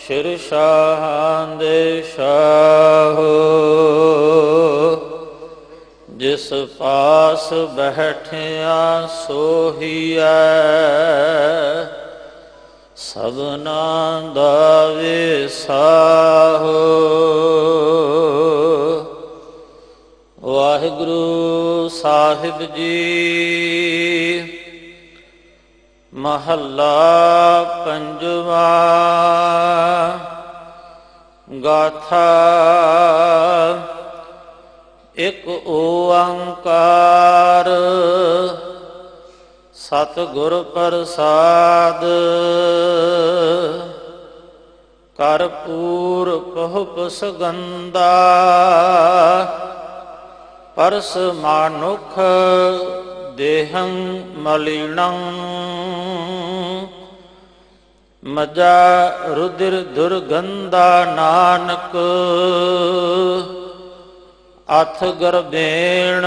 ਸ਼ਿਰ ਸ਼ਾਹਾਂ ਦੇ ਸ਼ਾਹੋ, ਜਿਸ ਪਾਸ ਬੈਠਿਆ ਸੋਹੀਐ, ਸਭਨਾ ਦਾ ਵਿਸਾਹੋ। ਵਾਹਿਗੁਰੂ ਸਾਹਿਬ ਜੀ। ਮਹੱਲਾ ਪੰਜਵਾ। ਗਾਥਾ। ਇਕ ਓੰਕਾਰ ਸਤਿਗੁਰ ਪ੍ਰਸਾਦ, ਕਰਪੂਰ ਬਹੁਪ ਸੁਗੰਧਾ, ਪਰਸ ਮਾਨੁਖ ਦੇਹੰ ਮਲੀਣੰ, ਮਜਾ ਰੁਦਿਰ ਦੁਰਗੰਧਾ ਨਾਨਕ, ਅਥ ਗਰਬੇਣ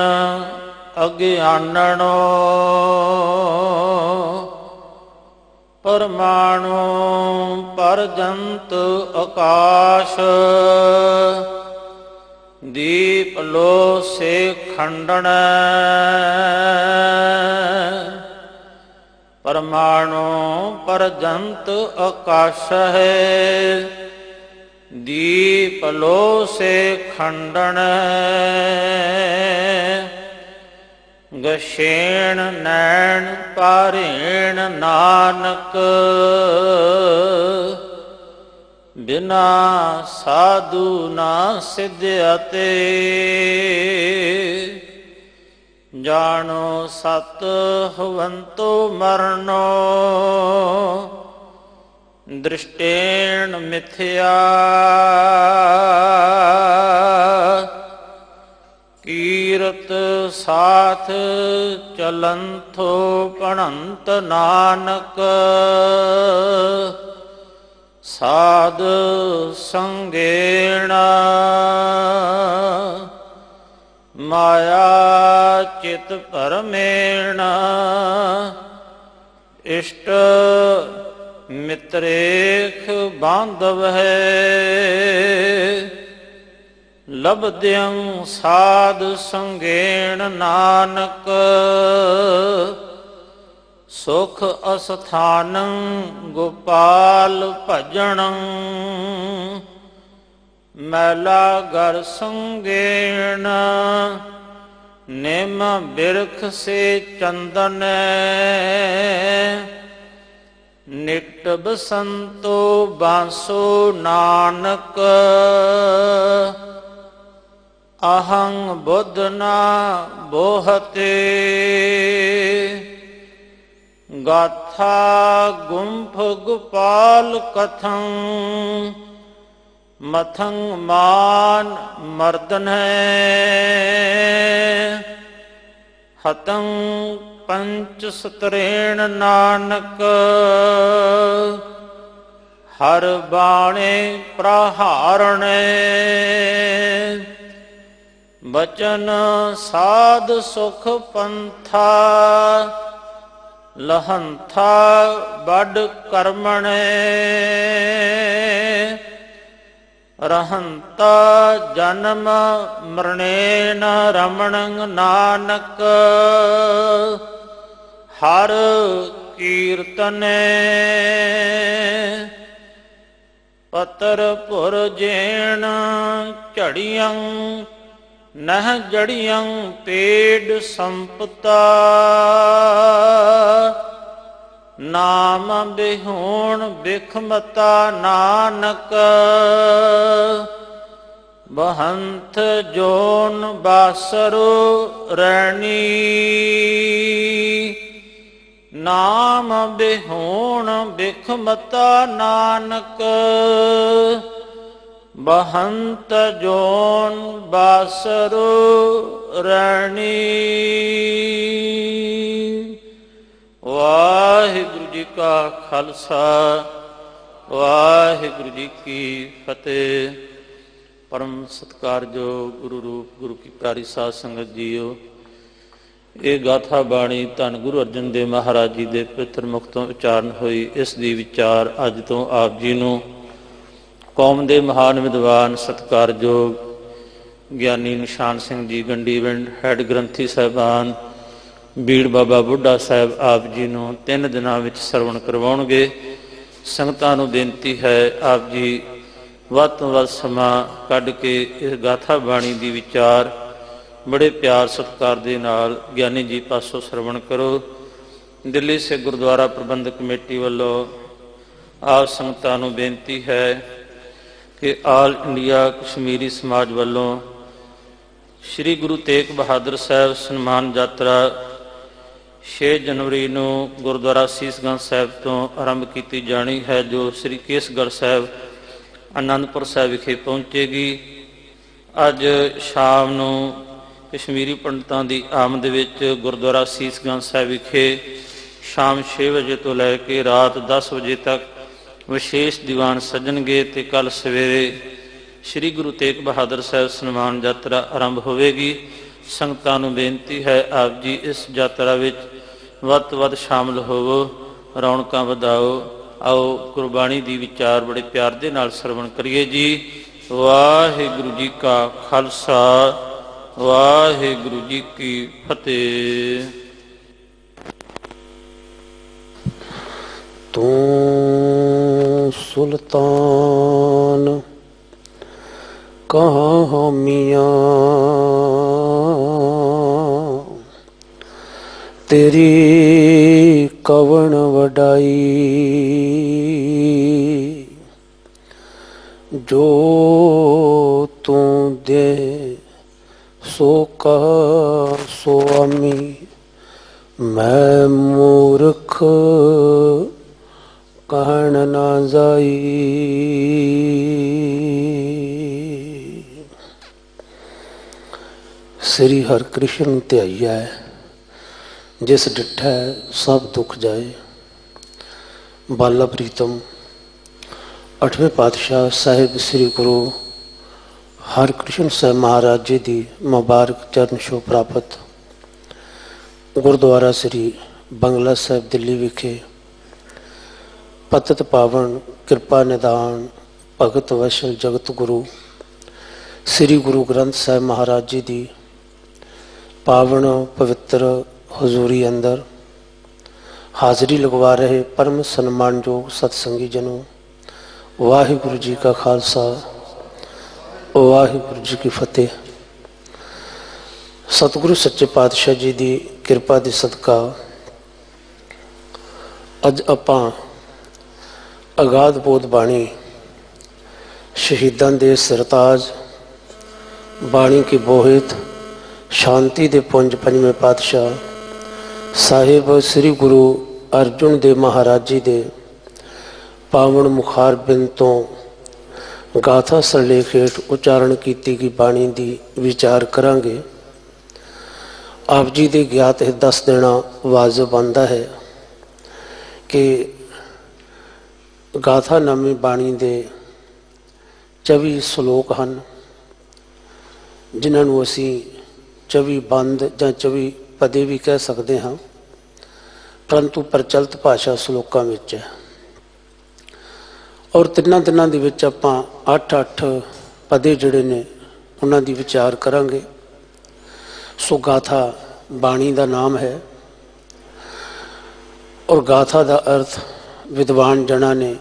ਅਗਿਆਨਣੋ, ਪਰਮਾਣੂ ਪਰਜੰਤ ਆਕਾਸ਼, ਦੀਪ ਲੋ ਸੇ ਖੰਡਣ, ਪਰਮਾਣੂ ਪਰਜੰਤ ਆਕਾਸ਼ ਹੈ, ਦੀਪ ਲੋ ਸੇ ਖੰਡਣ, ਗਸ਼ੇਣ ਨੈਣ ਪਾਰੇਣ ਨਾਨਕ, ਬਿਨਾ ਸਾਧੂ ਨਾ ਸਿਧਿਅਤੇ, ਜਾਣੋ ਸਤ ਹਵੰਤੋ ਮਰਨੋ, ਦ੍ਰਿਸ਼ਟੇਣ ਮਿਥਿਆ, ਕੀਰਤ ਸਾਥ ਚਲੰਥੋ ਭਣੰਤ ਨਾਨਕ, ਸਾਧ ਸੰਗੇਣ, ਮਾਇਆ ਚਿਤ ਭਰਮੇਣ, ਇਸ਼ਟ ਮਿਤਰੇਖ ਬਾਂਧਵ ਹੈ, ਲਬਦਿਅੰ ਸਾਧ ਸੰਗੇਣ ਨਾਨਕ, ਸੁਖ ਅਸਥਾਨੰ ਗੋਪਾਲ ਭਜਣੰ, ਮੈਲਾ ਗਰ ਸੰਗੇਣ, ਨਿਮ ਬਿਰਖ ਸੇ ਚੰਦਨ, ਨਿਟ ਬਸੰਤੋ ਬਾਂਸੋ ਨਾਨਕ, ਅਹੰ ਬੁੱਧ ਨਾ ਬੋਹਤੇ, ਗਾਥਾ ਗੁੰਫ ਗੋਪਾਲ ਕਥੰ, ਮਥੰ ਮਾਨ ਮਰਦਨ ਹੈ, ਹਤੰ ਪੰਚ ਸਤਰੇਣ ਨਾਨਕ, ਹਰ ਬਾਣੇ ਪ੍ਰਹਾਰਣੇ, ਬਚਨ ਸਾਧ ਸੁਖ ਪੰਥਾ, ਲਹੰਥਾ ਬਡ ਕਰਮਣੇ, ਰਹੰਤਾ ਜਨਮ ਮਰਣੇਨ ਰਮਣੰ ਨਾਨਕ, ਹਰ ਕੀਰਤਨੇ, ਪਤਰ ਪੁਰਜੇਣ ਝੜੀਆਂ, ਨਹਿ ਜੜੀਆਂ ਪੇੜ ਸੰਪਤਾ, ਨਾਮ ਬਿਹੂਣ ਬਿਖਮਤਾ ਨਾਨਕ, ਬਹੰਥ ਜੋਨ ਬਾਸਰੁ ਰੈਣੀ, ਨਾਮ ਬਿਹੂਣ ਬਿਖਮਤਾ ਨਾਨਕ, ਬਹੰਤ ਜੋਨ ਬਾਸਰੁ ਰੈਣੀ। ਵਾਹਿਗੁਰੂ ਜੀ ਕਾ ਖਾਲਸਾ, ਵਾਹਿਗੁਰੂ ਜੀ ਕੀ ਫਤਿਹ। ਪਰਮ ਸਤਿਕਾਰਯੋਗ ਗੁਰੂ ਰੂਪ ਗੁਰੂ ਕੀ ਪਿਆਰੀ ਸਾਧ ਸੰਗਤ ਜੀਓ, ਇਹ ਗਾਥਾ ਬਾਣੀ ਧੰਨ ਗੁਰੂ ਅਰਜਨ ਦੇਵ ਮਹਾਰਾਜ ਜੀ ਦੇ ਪਵਿੱਤਰ ਮੁਖ ਤੋਂ ਉਚਾਰਨ ਹੋਈ। ਇਸ ਦੀ ਵਿਚਾਰ ਅੱਜ ਤੋਂ ਆਪ ਜੀ ਨੂੰ ਕੌਮ ਦੇ ਮਹਾਨ ਵਿਦਵਾਨ ਸਤਿਕਾਰਯੋਗ ਗਿਆਨੀ ਨਿਸ਼ਾਨ ਸਿੰਘ ਜੀ ਗੰਡੀਵਿੰਡ, ਹੈਡ ਗ੍ਰੰਥੀ ਸਾਹਿਬਾਨ ਬੀੜ ਬਾਬਾ ਬੁੱਢਾ ਸਾਹਿਬ ਆਪ ਜੀ ਨੂੰ 3 ਦਿਨਾਂ ਵਿੱਚ ਸਰਵਣ ਕਰਵਾਉਣਗੇ। ਸੰਗਤਾਂ ਨੂੰ ਬੇਨਤੀ ਹੈ ਆਪ ਜੀ ਵੱਧ ਤੋਂ ਵੱਧ ਸਮਾਂ ਕੱਢ ਕੇ ਇਸ ਗਾਥਾ ਬਾਣੀ ਦੀ ਵਿਚਾਰ ਬੜੇ ਪਿਆਰ ਸਤਿਕਾਰ ਦੇ ਨਾਲ ਗਿਆਨੀ ਜੀ ਪਾਸੋਂ ਸਰਵਣ ਕਰੋ। ਦਿੱਲੀ ਸੇ ਗੁਰਦੁਆਰਾ ਪ੍ਰਬੰਧਕ ਕਮੇਟੀ ਵੱਲੋਂ ਆਪ ਸੰਗਤਾਂ ਨੂੰ ਬੇਨਤੀ ਹੈ ਕਿ ਆਲ ਇੰਡੀਆ ਕਸ਼ਮੀਰੀ ਸਮਾਜ ਵੱਲੋਂ ਸ਼੍ਰੀ ਗੁਰੂ ਤੇਗ ਬਹਾਦਰ ਸਾਹਿਬ ਸਨਮਾਨ ਯਾਤਰਾ 6 ਜਨਵਰੀ ਨੂੰ ਗੁਰਦੁਆਰਾ ਸੀਸਗੰਜ ਸਾਹਿਬ ਤੋਂ ਆਰੰਭ ਕੀਤੀ ਜਾਣੀ ਹੈ, ਜੋ ਸ੍ਰੀ ਕੇਸਗੜ੍ਹ ਸਾਹਿਬ ਅਨੰਦਪੁਰ ਸਾਹਿਬ ਵਿਖੇ ਪਹੁੰਚੇਗੀ। ਅੱਜ ਸ਼ਾਮ ਨੂੰ ਕਸ਼ਮੀਰੀ ਪੰਡਤਾਂ ਦੀ ਆਮਦ ਵਿੱਚ ਗੁਰਦੁਆਰਾ ਸੀਸਗੰਜ ਸਾਹਿਬ ਵਿਖੇ ਸ਼ਾਮ 6 ਵਜੇ ਤੋਂ ਲੈ ਕੇ ਰਾਤ 10 ਵਜੇ ਤੱਕ ਵਿਸ਼ੇਸ਼ ਦੀਵਾਨ ਸੱਜਣਗੇ ਅਤੇ ਕੱਲ੍ਹ ਸਵੇਰੇ ਸ਼੍ਰੀ ਗੁਰੂ ਤੇਗ ਬਹਾਦਰ ਸਾਹਿਬ ਸਨਮਾਨ ਯਾਤਰਾ ਆਰੰਭ ਹੋਵੇਗੀ। ਸੰਗਤਾਂ ਨੂੰ ਬੇਨਤੀ ਹੈ ਆਪ ਜੀ ਇਸ ਯਾਤਰਾ ਵਿੱਚ ਵੱਧ ਤੋਂ ਵੱਧ ਸ਼ਾਮਲ ਹੋਵੋ, ਰੌਣਕਾਂ ਵਧਾਓ। ਆਓ ਗੁਰਬਾਣੀ ਦੀ ਵਿਚਾਰ ਬੜੇ ਪਿਆਰ ਦੇ ਨਾਲ ਸਰਵਣ ਕਰੀਏ ਜੀ। ਵਾਹਿਗੁਰੂ ਜੀ ਕਾ ਖਾਲਸਾ, ਵਾਹਿਗੁਰੂ ਜੀ ਕੀ ਫਤਿਹ। ਤੂੰ ਸੁਲਤਾਨ ਕਹਾਂ ਮੀਆਂ, ਤੇਰੀ ਕਵਣ ਵਡਾਈ, ਜੋ ਤੂੰ ਦੇ ਸੋ ਕਹ ਸੁਆਮੀ। ਮੈਂ ਮੂਰਖ ਕਹਿਣ ਨਾ ਜਾਈ। ਸ੍ਰੀ ਹਰਿਕ੍ਰਿਸ਼ਨ ਧਿਆਈਐ, ਜਿਸ ਡਿਠੈ ਸਭ ਦੁੱਖ ਜਾਏ। ਬਾਲਾ ਪ੍ਰੀਤਮ 8ਵੇਂ ਪਾਤਸ਼ਾਹ ਸਾਹਿਬ ਸ੍ਰੀ ਗੁਰੂ ਹਰਿਕ੍ਰਿਸ਼ਨ ਸਾਹਿਬ ਮਹਾਰਾਜ ਜੀ ਦੀ ਮੁਬਾਰਕ ਚਰਨ ਛੋਹ ਪ੍ਰਾਪਤ ਗੁਰਦੁਆਰਾ ਸ੍ਰੀ ਬੰਗਲਾ ਸਾਹਿਬ ਦਿੱਲੀ ਵਿਖੇ ਪਤਿਤ ਪਾਵਨ ਕਿਰਪਾ ਨਿਦਾਨ ਭਗਤ ਵੈਸ਼ਲ ਜਗਤ ਗੁਰੂ ਸ੍ਰੀ ਗੁਰੂ ਗ੍ਰੰਥ ਸਾਹਿਬ ਮਹਾਰਾਜ ਜੀ ਦੀ ਪਾਵਨ ਪਵਿੱਤਰ ਹਜ਼ੂਰੀ ਅੰਦਰ ਹਾਜ਼ਰੀ ਲਗਵਾ ਰਹੇ ਪਰਮ ਸਨਮਾਨਯੋਗ ਸਤਸੰਗੀ ਜਨੋ, ਵਾਹਿਗੁਰੂ ਜੀ ਕਾ ਖਾਲਸਾ, ਵਾਹਿਗੁਰੂ ਜੀ ਕੀ ਫਤਿਹ। ਸਤਿਗੁਰੂ ਸੱਚੇ ਪਾਤਸ਼ਾਹ ਜੀ ਦੀ ਕਿਰਪਾ ਦੇ ਸਦਕਾ ਅੱਜ ਆਪਾਂ ਅਗਾਧ ਬੋਧ ਬਾਣੀ ਸ਼ਹੀਦਾਂ ਦੇ ਸਰਤਾਜ ਬਾਣੀ ਕੀ ਬੋਹਿਤ ਸ਼ਾਂਤੀ ਦੇ ਪੁੰਜ ਪੰਜਵੇਂ ਪਾਤਸ਼ਾਹ ਸਾਹਿਬ ਸ੍ਰੀ ਗੁਰੂ ਅਰਜੁਨ ਦੇਵ ਮਹਾਰਾਜ ਜੀ ਦੇ ਪਾਵਨ ਮੁਖਾਰ ਬਿੰਦ ਤੋਂ ਗਾਥਾ ਸਰਲੇਖ ਹੇਠ ਉਚਾਰਨ ਕੀਤੀ ਗਈ ਬਾਣੀ ਦੀ ਵਿਚਾਰ ਕਰਾਂਗੇ। ਆਪ ਜੀ ਦੇ ਗਿਆਤ ਇਹ ਦੱਸ ਦੇਣਾ ਵਾਜਬ ਬਣਦਾ ਹੈ ਕਿ ਗਾਥਾ ਨਾਮੀ ਬਾਣੀ ਦੇ 24 ਸ਼ਲੋਕ ਹਨ, ਜਿਨ੍ਹਾਂ ਨੂੰ ਅਸੀਂ 24 ਬੰਦ ਜਾਂ 24 ਪਦੇ ਵੀ ਕਹਿ ਸਕਦੇ ਹਾਂ, ਪਰੰਤੂ ਪ੍ਰਚਲਿਤ ਭਾਸ਼ਾ ਸ਼ਲੋਕਾਂ ਵਿੱਚ ਹੈ। ਔਰ ਤਿੰਨਾਂ ਦਿਨਾਂ ਦੇ ਵਿੱਚ ਆਪਾਂ 8-8 ਪਦੇ ਜਿਹੜੇ ਨੇ ਉਹਨਾਂ ਦੀ ਵਿਚਾਰ ਕਰਾਂਗੇ। ਸੋ ਗਾਥਾ ਬਾਣੀ ਦਾ ਨਾਮ ਹੈ ਔਰ ਗਾਥਾ ਦਾ ਅਰਥ ਵਿਦਵਾਨ ਜਨਾਂ ਨੇ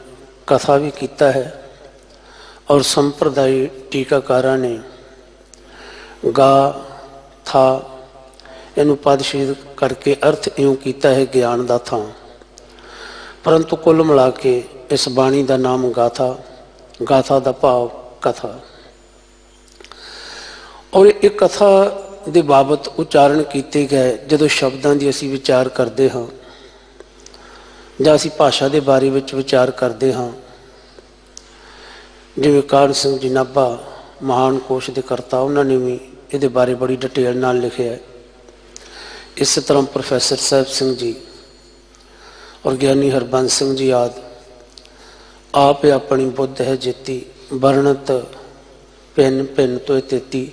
ਕਥਾ ਵੀ ਕੀਤਾ ਹੈ ਔਰ ਸੰਪਰਦਾਇ ਟੀਕਾਕਾਰਾਂ ਨੇ ਗਾ ਥਾ ਇਹਨੂੰ ਪਦਸ਼ੀਲ ਕਰਕੇ ਅਰਥ ਇਉਂ ਕੀਤਾ ਹੈ ਗਿਆਨ ਦਾ ਥਾਂ। ਪਰੰਤੂ ਕੁੱਲ ਮਿਲਾ ਕੇ ਇਸ ਬਾਣੀ ਦਾ ਨਾਮ ਗਾਥਾ, ਗਾਥਾ ਦਾ ਭਾਵ ਕਥਾ। ਔਰ ਇਹ ਕਥਾ ਦੇ ਬਾਬਤ ਉਚਾਰਨ ਕੀਤੇ ਗਏ ਜਦੋਂ ਸ਼ਬਦਾਂ ਦੀ ਅਸੀਂ ਵਿਚਾਰ ਕਰਦੇ ਹਾਂ ਜਾਂ ਅਸੀਂ ਭਾਸ਼ਾ ਦੇ ਬਾਰੇ ਵਿੱਚ ਵਿਚਾਰ ਕਰਦੇ ਹਾਂ, ਜਿਵੇਂ ਕਾਹਨ ਸਿੰਘ ਜੀ ਨਾਭਾ ਮਹਾਨ ਕੋਸ਼ ਦੇ ਕਰਤਾ, ਉਹਨਾਂ ਨੇ ਵੀ ਇਹਦੇ ਬਾਰੇ ਬੜੀ ਡਿਟੇਲ ਨਾਲ ਲਿਖਿਆ ਹੈ। ਇਸੇ ਤਰ੍ਹਾਂ ਪ੍ਰੋਫੈਸਰ ਸਾਹਿਬ ਸਿੰਘ ਜੀ ਔਰ ਗਿਆਨੀ ਹਰਬੰਸ ਸਿੰਘ ਜੀ ਆਦਿ ਆਪ ਆਪਣੀ ਬੁੱਧ ਹੈ ਜੇਤੀ ਵਰਣਤ ਭਿੰਨ ਭਿੰਨ ਤੋਂ ਤੇਤੀ,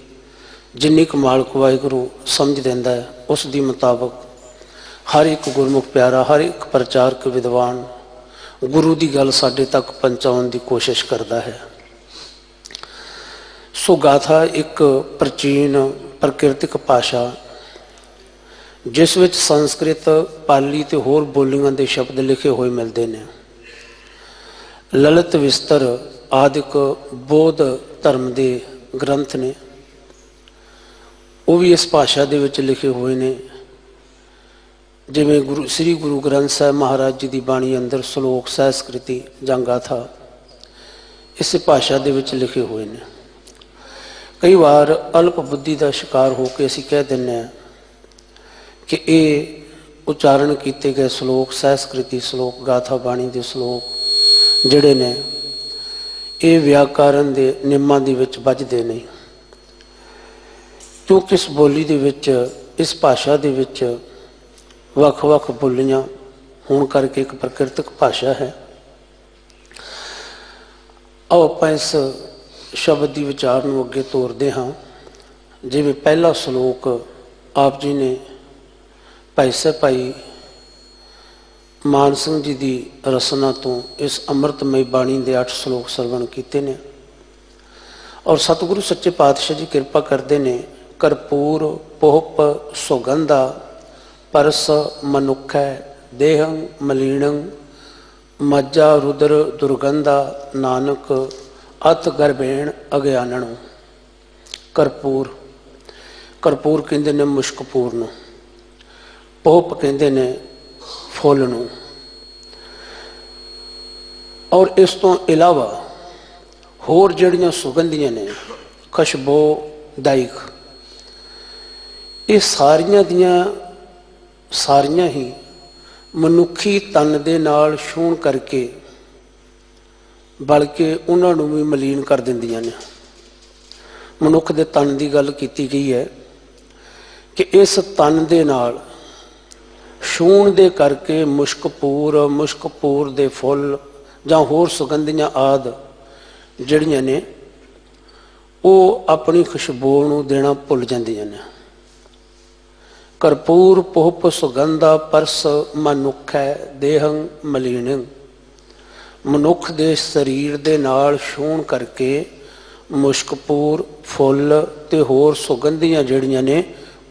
ਜਿੰਨੀ ਕੁ ਮਾਲਕ ਵਾਹਿਗੁਰੂ ਸਮਝ ਦਿੰਦਾ ਹੈ ਉਸ ਦੀ ਮੁਤਾਬਕ ਹਰ ਇੱਕ ਗੁਰਮੁਖ ਪਿਆਰਾ, ਹਰ ਇੱਕ ਪ੍ਰਚਾਰਕ ਵਿਦਵਾਨ ਗੁਰੂ ਦੀ ਗੱਲ ਸਾਡੇ ਤੱਕ ਪਹੁੰਚਾਉਣ ਦੀ ਕੋਸ਼ਿਸ਼ ਕਰਦਾ ਹੈ। ਸੋ ਗਾਥਾ ਇੱਕ ਪ੍ਰਾਚੀਨ ਪ੍ਰਕਿਰਤਿਕ ਭਾਸ਼ਾ ਜਿਸ ਵਿੱਚ ਸੰਸਕ੍ਰਿਤ, ਪਾਲੀ ਤੇ ਹੋਰ ਬੋਲੀਆਂ ਦੇ ਸ਼ਬਦ ਲਿਖੇ ਹੋਏ ਮਿਲਦੇ ਨੇ। ਲਲਿਤ ਵਿਸਤਰ ਆਦਿਕ ਬੌਧ ਧਰਮ ਦੇ ਗ੍ਰੰਥ ਨੇ, ਉਹ ਵੀ ਇਸ ਭਾਸ਼ਾ ਦੇ ਵਿੱਚ ਲਿਖੇ ਹੋਏ ਨੇ। ਜਿਵੇਂ ਸ੍ਰੀ ਗੁਰੂ ਗ੍ਰੰਥ ਸਾਹਿਬ ਮਹਾਰਾਜ ਜੀ ਦੀ ਬਾਣੀ ਅੰਦਰ ਸ਼ਲੋਕ ਸੰਸਕ੍ਰਿਤੀ ਜਾਂ ਗਾਥਾ ਇਸੇ ਭਾਸ਼ਾ ਦੇ ਵਿੱਚ ਲਿਖੇ ਹੋਏ ਨੇ। ਕਈ ਵਾਰ ਅਲਪ ਬੁੱਧੀ ਦਾ ਸ਼ਿਕਾਰ ਹੋ ਕੇ ਅਸੀਂ ਕਹਿ ਦਿੰਦੇ ਹਾਂ ਕਿ ਇਹ ਉਚਾਰਨ ਕੀਤੇ ਗਏ ਸ਼ਲੋਕ ਸੰਸਕ੍ਰਿਤੀ ਸ਼ਲੋਕ ਗਾਥਾ ਬਾਣੀ ਦੇ ਸ਼ਲੋਕ ਜਿਹੜੇ ਨੇ ਇਹ ਵਿਆਕਰਨ ਦੇ ਨਿਯਮਾਂ ਦੇ ਵਿੱਚ ਵੱਜਦੇ ਨਹੀਂ, ਕਿਉਂਕਿ ਇਸ ਬੋਲੀ ਦੇ ਵਿੱਚ, ਇਸ ਭਾਸ਼ਾ ਦੇ ਵਿੱਚ ਵੱਖ-ਵੱਖ ਬੋਲੀਆਂ ਹੋਣ ਕਰਕੇ ਇੱਕ ਪ੍ਰਕਿਰਤਿਕ ਭਾਸ਼ਾ ਹੈ। ਆਓ ਆਪਾਂ ਇਸ ਸ਼ਬਦ ਦੀ ਵਿਚਾਰ ਨੂੰ ਅੱਗੇ ਤੋਰਦੇ ਹਾਂ। ਜਿਵੇਂ ਪਹਿਲਾ ਸ਼ਲੋਕ ਆਪ ਜੀ ਨੇ ਭਾਈ ਮਾਨ ਸਿੰਘ ਜੀ ਦੀ ਰਸਨਾ ਤੋਂ ਇਸ ਅੰਮ੍ਰਿਤਮਈ ਬਾਣੀ ਦੇ 8 ਸ਼ਲੋਕ ਸਰਵਣ ਕੀਤੇ ਨੇ ਔਰ ਸਤਿਗੁਰੂ ਸੱਚੇ ਪਾਤਸ਼ਾਹ ਜੀ ਕਿਰਪਾ ਕਰਦੇ ਨੇ। ਕਰਪੂਰ ਪੋਹਪ ਸੁਗੰਧਾ ਪਰਸ ਮਨੁੱਖੈ ਦੇਹੰ ਮਲੀਣੰ ਮੱਜਾ ਰੁਦਰ ਦੁਰਗੰਧਾ ਨਾਨਕ ਅਤ ਗਰਭੇਣ ਅਗਿਆਨਣੁ। ਕਰਪੂਰ, ਕਰਪੂਰ ਕਹਿੰਦੇ ਨੇ ਮੁਸ਼ਕਪੂਰ ਨੂੰ, ਪੋਹਪ ਕਹਿੰਦੇ ਨੇ ਫੁੱਲ ਨੂੰ, ਔਰ ਇਸ ਤੋਂ ਇਲਾਵਾ ਹੋਰ ਜਿਹੜੀਆਂ ਸੁਗੰਧੀਆਂ ਨੇ ਖੁਸ਼ਬੋਦਾਇਕ, ਇਹ ਸਾਰੀਆਂ ਦੀਆਂ ਸਾਰੀਆਂ ਹੀ ਮਨੁੱਖੀ ਤਨ ਦੇ ਨਾਲ ਛੂਹਣ ਕਰਕੇ ਬਲਕਿ ਉਹਨਾਂ ਨੂੰ ਵੀ ਮਲੀਨ ਕਰ ਦਿੰਦੀਆਂ ਨੇ। ਮਨੁੱਖ ਦੇ ਤਨ ਦੀ ਗੱਲ ਕੀਤੀ ਗਈ ਹੈ ਕਿ ਇਸ ਤਨ ਦੇ ਨਾਲ ਛੂਹਣ ਦੇ ਕਰਕੇ ਮੁਸ਼ਕਪੂਰ ਦੇ ਫੁੱਲ ਜਾਂ ਹੋਰ ਸੁਗੰਧੀਆਂ ਆਦਿ ਜਿਹੜੀਆਂ ਨੇ ਉਹ ਆਪਣੀ ਖੁਸ਼ਬੂ ਨੂੰ ਦੇਣਾ ਭੁੱਲ ਜਾਂਦੀਆਂ ਨੇ। ਕਰਪੂਰ ਪੋਹਪ ਸੁਗੰਧਾ ਪਰਸ ਮਨੁੱਖੈ ਦੇਹੰ ਮਲੀਣੰ। ਮਨੁੱਖ ਦੇ ਸਰੀਰ ਦੇ ਨਾਲ ਛੂਹਣ ਕਰਕੇ ਮੁਸ਼ਕਪੂਰ ਫੁੱਲ ਤੇ ਹੋਰ ਸੁਗੰਧੀਆਂ ਜਿਹੜੀਆਂ ਨੇ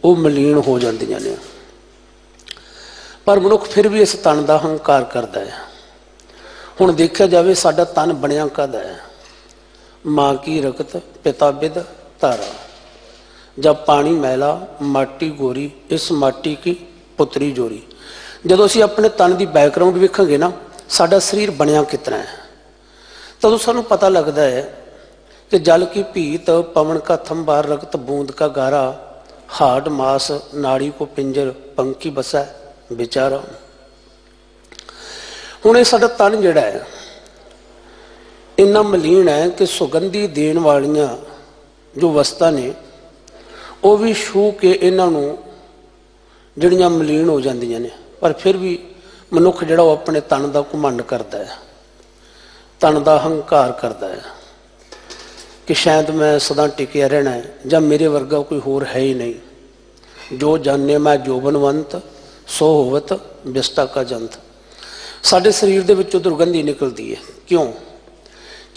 ਉਹ ਮਲੀਨ ਹੋ ਜਾਂਦੀਆਂ ਨੇ। ਪਰ ਮਨੁੱਖ ਫਿਰ ਵੀ ਇਸ ਤਨ ਦਾ ਹੰਕਾਰ ਕਰਦਾ ਹੈ। ਹੁਣ ਦੇਖਿਆ ਜਾਵੇ ਸਾਡਾ ਤਨ ਬਣਿਆ ਕਾਹਦਾ ਹੈ? ਮਾਂ ਕੀ ਰਕਤ ਪਿਤਾ ਬਿਦ ਧਾਰਾ। जब पानी मैला माटी गोरी इस माटी की पुत्री जोरी। ਜਦੋਂ ਅਸੀਂ ਆਪਣੇ ਤਨ ਦੀ ਬੈਕਗਰਾਉਂਡ ਵੇਖਾਂਗੇ ਨਾ ਸਾਡਾ ਸਰੀਰ ਬਣਿਆ ਕਿਤਨਾ ਹੈ, ਤਦੋਂ ਸਾਨੂੰ ਪਤਾ ਲੱਗਦਾ ਹੈ कि जल की भीत पवन का थंबा रक्त बूंद का गारा हाड मास नाड़ी को पिंजर पंखी बसा बेचारा। हुण ये साडा तन जिहड़ा है इन्ना मलीन है कि सुगंधी देण वालियां जो वस्तां ने वो भी छू के इन्हां नूं जिहड़ियां मलीन हो जांदियां ने। पर फिर भी मनुख जिहड़ा अपने तन का घुमंड करता है, तन का हंकार करता है कि शायद मैं सदा टिकिया रहना है या मेरे वर्गा कोई होर है ही नहीं। जो जाने मैं जोबनवंत सो होवत बिस्ता का जंत। साडे शरीर दे विचों दुर्गंधी निकलती है। क्यों?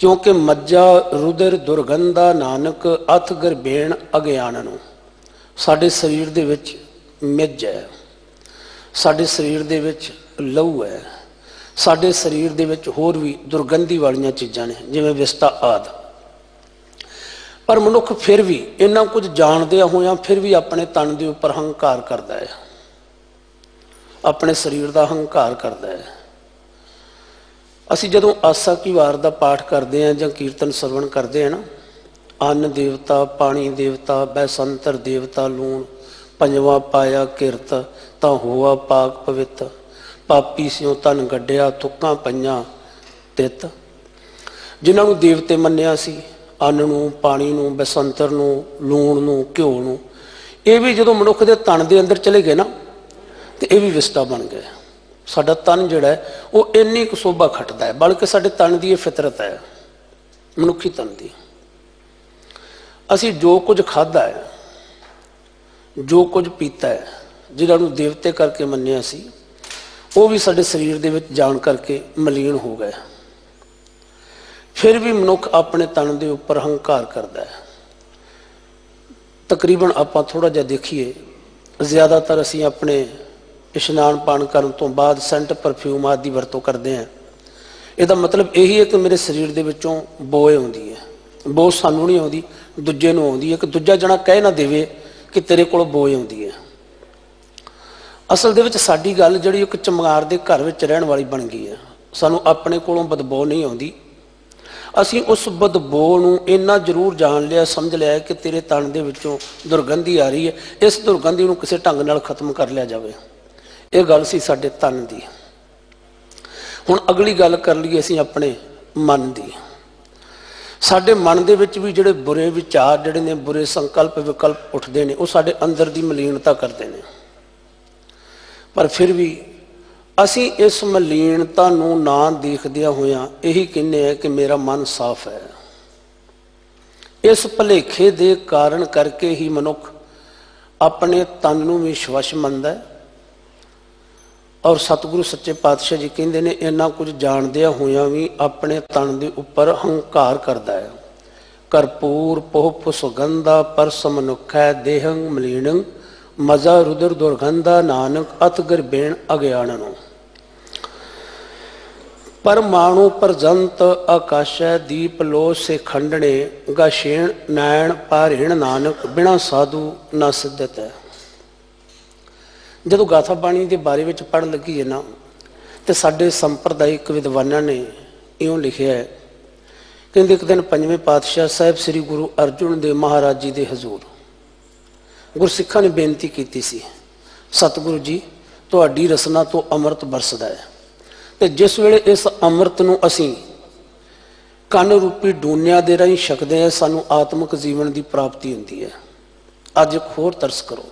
क्योंकि मज्जा रुदर दुर्गंधा नानक अथ गरबेण अज्ञाननु। साडे शरीर दे विच मिज है, साडे शरीर दे विच लहू है, साडे शरीर दे विच होर भी दुर्गंधी वालियां चीज़ां ने जिवें विस्ता आदि। पर मनुख फिर भी इन्ना कुछ जानदे होया फिर भी अपने तन के उपर हंकार करता है, अपने शरीर का हंकार करता है। असी जदों आसा की वार का पाठ करते हैं या कीर्तन सरवण करते हैं ना, अन्न देवता पानी देवता बैसंतर देवता लूण पंजवा पाया किरत तां होआ पाक पवित पापी सियों तन गड्ढिया थुक्कां पईयां तित। जिन्हां नूं देवते मन्निया सी अन्न नूं पानी नूं बसंतर नूं लूण नूं घिओ नूं, ये भी जदों मनुख दे तन दे अंदर चले गए ना तो ये भी विस्ता बन गए। साडा तन जिहड़ा है वो इन्नी कुछ शोभा खटदा है, बल्कि साडे तन की ये फितरत है मनुखी तन की। असी जो कुछ खाधा है जो कुछ पीता है जिन्हां नूं देवते करके मन्निया सी वो भी साडे शरीर दे विच जाण करके मलीन हो गए। फिर भी मनुख अपने तन के उपर हंकार करता है। ਤਕਰੀਬਨ ਆਪਾਂ ਥੋੜ੍ਹਾ ਜਿਹਾ ਦੇਖੀਏ, ਜ਼ਿਆਦਾਤਰ ਅਸੀਂ ਆਪਣੇ ਇਸ਼ਨਾਨ ਪਾਣ ਕਰਨ ਤੋਂ ਬਾਅਦ ਸੈਂਟ ਪਰਫਿਊਮ ਆਦਿ ਦੀ ਵਰਤੋਂ ਕਰਦੇ ਹਾਂ। ਇਹਦਾ ਮਤਲਬ ਇਹੀ ਹੈ ਕਿ ਮੇਰੇ ਸਰੀਰ ਦੇ ਵਿੱਚੋਂ ਬੋ ਆਉਂਦੀ ਹੈ। ਬੋ ਸਾਨੂੰ ਨਹੀਂ ਆਉਂਦੀ, ਦੂਜੇ ਨੂੰ ਆਉਂਦੀ ਹੈ। ਕਿ ਦੂਜਾ ਜਣਾ ਕਹਿ ਨਾ ਦੇਵੇ ਕਿ ਤੇਰੇ ਕੋਲ ਬੋ ਆਉਂਦੀ ਹੈ। ਅਸਲ ਦੇ ਵਿੱਚ ਸਾਡੀ ਗੱਲ ਜਿਹੜੀ ਇੱਕ ਚਮਗਾਰ ਦੇ ਘਰ ਵਿੱਚ ਰਹਿਣ ਵਾਲੀ ਬਣ ਗਈ ਹੈ। ਸਾਨੂੰ ਆਪਣੇ ਕੋਲੋਂ ਬਦਬੋ ਨਹੀਂ ਆਉਂਦੀ। ਅਸੀਂ ਉਸ ਬਦਬੋ ਨੂੰ ਇੰਨਾ ਜ਼ਰੂਰ ਜਾਣ ਲਿਆ, ਸਮਝ ਲਿਆ ਕਿ ਤੇਰੇ ਤਨ ਦੇ ਵਿੱਚੋਂ ਦੁਰਗੰਧੀ ਆ ਰਹੀ ਹੈ, ਇਸ ਦੁਰਗੰਧੀ ਨੂੰ ਕਿਸੇ ਢੰਗ ਨਾਲ ਖਤਮ ਕਰ ਲਿਆ ਜਾਵੇ। ਇਹ ਗੱਲ ਸੀ ਸਾਡੇ ਤਨ ਦੀ। ਹੁਣ ਅਗਲੀ ਗੱਲ ਕਰ ਲਈਏ ਅਸੀਂ ਆਪਣੇ ਮਨ ਦੀ। ਸਾਡੇ ਮਨ ਦੇ ਵਿੱਚ ਵੀ ਜਿਹੜੇ ਬੁਰੇ ਵਿਚਾਰ ਜਿਹੜੇ ਨੇ, ਬੁਰੇ ਸੰਕਲਪ ਵਿਕਲਪ ਉੱਠਦੇ ਨੇ, ਉਹ ਸਾਡੇ ਅੰਦਰ ਦੀ ਮਲੀਨਤਾ ਕਰਦੇ ਨੇ। ਪਰ ਫਿਰ ਵੀ ਅਸੀਂ ਇਸ ਮਲੀਨਤਾ ਨੂੰ ਨਾ ਦੇਖਦਿਆਂ ਹੋਇਆਂ ਇਹੀ ਕਹਿੰਦੇ ਆ ਕਿ ਮੇਰਾ ਮਨ ਸਾਫ਼ ਹੈ। ਇਸ ਭੁਲੇਖੇ ਦੇ ਕਾਰਨ ਕਰਕੇ ਹੀ ਮਨੁੱਖ ਆਪਣੇ ਤਨ ਨੂੰ ਵੀ ਵਸ਼ ਮੰਨਦਾ ਹੈ। ਔਰ ਸਤਿਗੁਰੂ ਸੱਚੇ ਪਾਤਸ਼ਾਹ ਜੀ ਕਹਿੰਦੇ ਨੇ, ਇੰਨਾ ਕੁਝ ਜਾਣਦਿਆਂ ਹੋਇਆਂ ਵੀ ਆਪਣੇ ਤਨ ਦੇ ਉੱਪਰ ਹੰਕਾਰ ਕਰਦਾ ਹੈ। ਕਰਪੂਰ ਪੋਪ ਸੁਗੰਧਾ ਪਰਸ ਮਨੁੱਖੈ ਦੇਹੰ ਮਲੀਨੰ ਮਜ਼ਾ ਰੁਦਰ ਦੁਰਗੰਧਾ ਨਾਨਕ ਅਤ ਗਰਬੇਣ ਅਗਿਆਨਨੋ। ਪਰਮਾਣੂ ਪਰਜੰਤ ਆਕਾਸ਼ੈ ਦੀਪ ਲੋ ਸੇ ਖੰਡਣੇ ਗਾਸ਼ੇਣ ਨੈਣ ਪਾਰੇਣ ਨਾਨਕ ਬਿਨਾ ਸਾਧੂ ਨਾ ਸਿੱਧਤ ਹੈ। ਜਦੋਂ ਗਾਥਾ ਬਾਣੀ ਦੇ ਬਾਰੇ ਵਿੱਚ ਪੜ੍ਹਨ ਲੱਗੀ ਹੈ ਨਾ, ਤੇ ਸਾਡੇ ਸੰਪਰਦਾਇਕ ਵਿਦਵਾਨਾਂ ਨੇ ਇਉਂ ਲਿਖਿਆ ਹੈ। ਕਹਿੰਦੇ ਇੱਕ ਦਿਨ ਪੰਜਵੇਂ ਪਾਤਸ਼ਾਹ ਸਾਹਿਬ ਸ੍ਰੀ ਗੁਰੂ ਅਰਜੁਨ ਦੇਵ ਮਹਾਰਾਜ ਜੀ ਦੇ ਹਜ਼ੂਰ ਗੁਰਸਿੱਖਾਂ ਨੇ ਬੇਨਤੀ ਕੀਤੀ ਸੀ, ਸਤਿਗੁਰੂ ਜੀ ਤੁਹਾਡੀ ਰਸਨਾ ਤੋਂ ਅੰਮ੍ਰਿਤ ਬਰਸਦਾ ਹੈ, ਤੇ ਜਿਸ ਵੇਲੇ ਇਸ ਅੰਮ੍ਰਿਤ ਨੂੰ ਅਸੀਂ ਕੰਨ ਰੂਪੀ ਡੂਨਿਆਂ ਦੇ ਰਾਹੀਂ ਛਕਦੇ ਹਾਂ, ਸਾਨੂੰ ਆਤਮਿਕ ਜੀਵਨ ਦੀ ਪ੍ਰਾਪਤੀ ਹੁੰਦੀ ਹੈ। ਅੱਜ ਇੱਕ ਹੋਰ ਤਰਸ ਕਰੋ,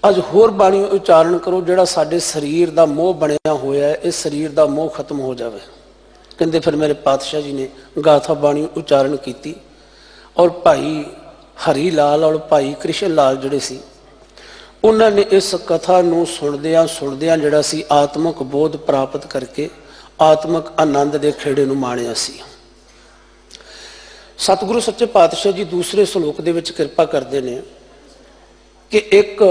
ਅੱਜ ਹੋਰ ਬਾਣੀ ਉਚਾਰਨ ਕਰੋ, ਜਿਹੜਾ ਸਾਡੇ ਸਰੀਰ ਦਾ ਮੋਹ ਬਣਿਆ ਹੋਇਆ ਹੈ, ਇਸ ਸਰੀਰ ਦਾ ਮੋਹ ਖਤਮ ਹੋ ਜਾਵੇ। ਕਹਿੰਦੇ ਫਿਰ ਮੇਰੇ ਪਾਤਸ਼ਾਹ ਜੀ ਨੇ ਗਾਥਾ ਬਾਣੀ ਉਚਾਰਨ ਕੀਤੀ, ਔਰ ਭਾਈ ਹਰੀ ਲਾਲ ਔਰ ਭਾਈ ਕ੍ਰਿਸ਼ਨ ਲਾਲ ਜਿਹੜੇ ਸੀ, ਉਹਨਾਂ ਨੇ ਇਸ ਕਥਾ ਨੂੰ ਸੁਣਦਿਆਂ ਸੁਣਦਿਆਂ ਜਿਹੜਾ ਸੀ ਆਤਮਿਕ ਬੋਧ ਪ੍ਰਾਪਤ ਕਰਕੇ ਆਤਮਿਕ ਆਨੰਦ ਦੇ ਖੇੜੇ ਨੂੰ ਮਾਣਿਆ ਸੀ। ਸਤਿਗੁਰੂ ਸੱਚੇ ਪਾਤਸ਼ਾਹ ਜੀ ਦੂਸਰੇ ਸ਼ਲੋਕ ਦੇ ਵਿੱਚ ਕਿਰਪਾ ਕਰਦੇ ਨੇ ਕਿ ਇੱਕ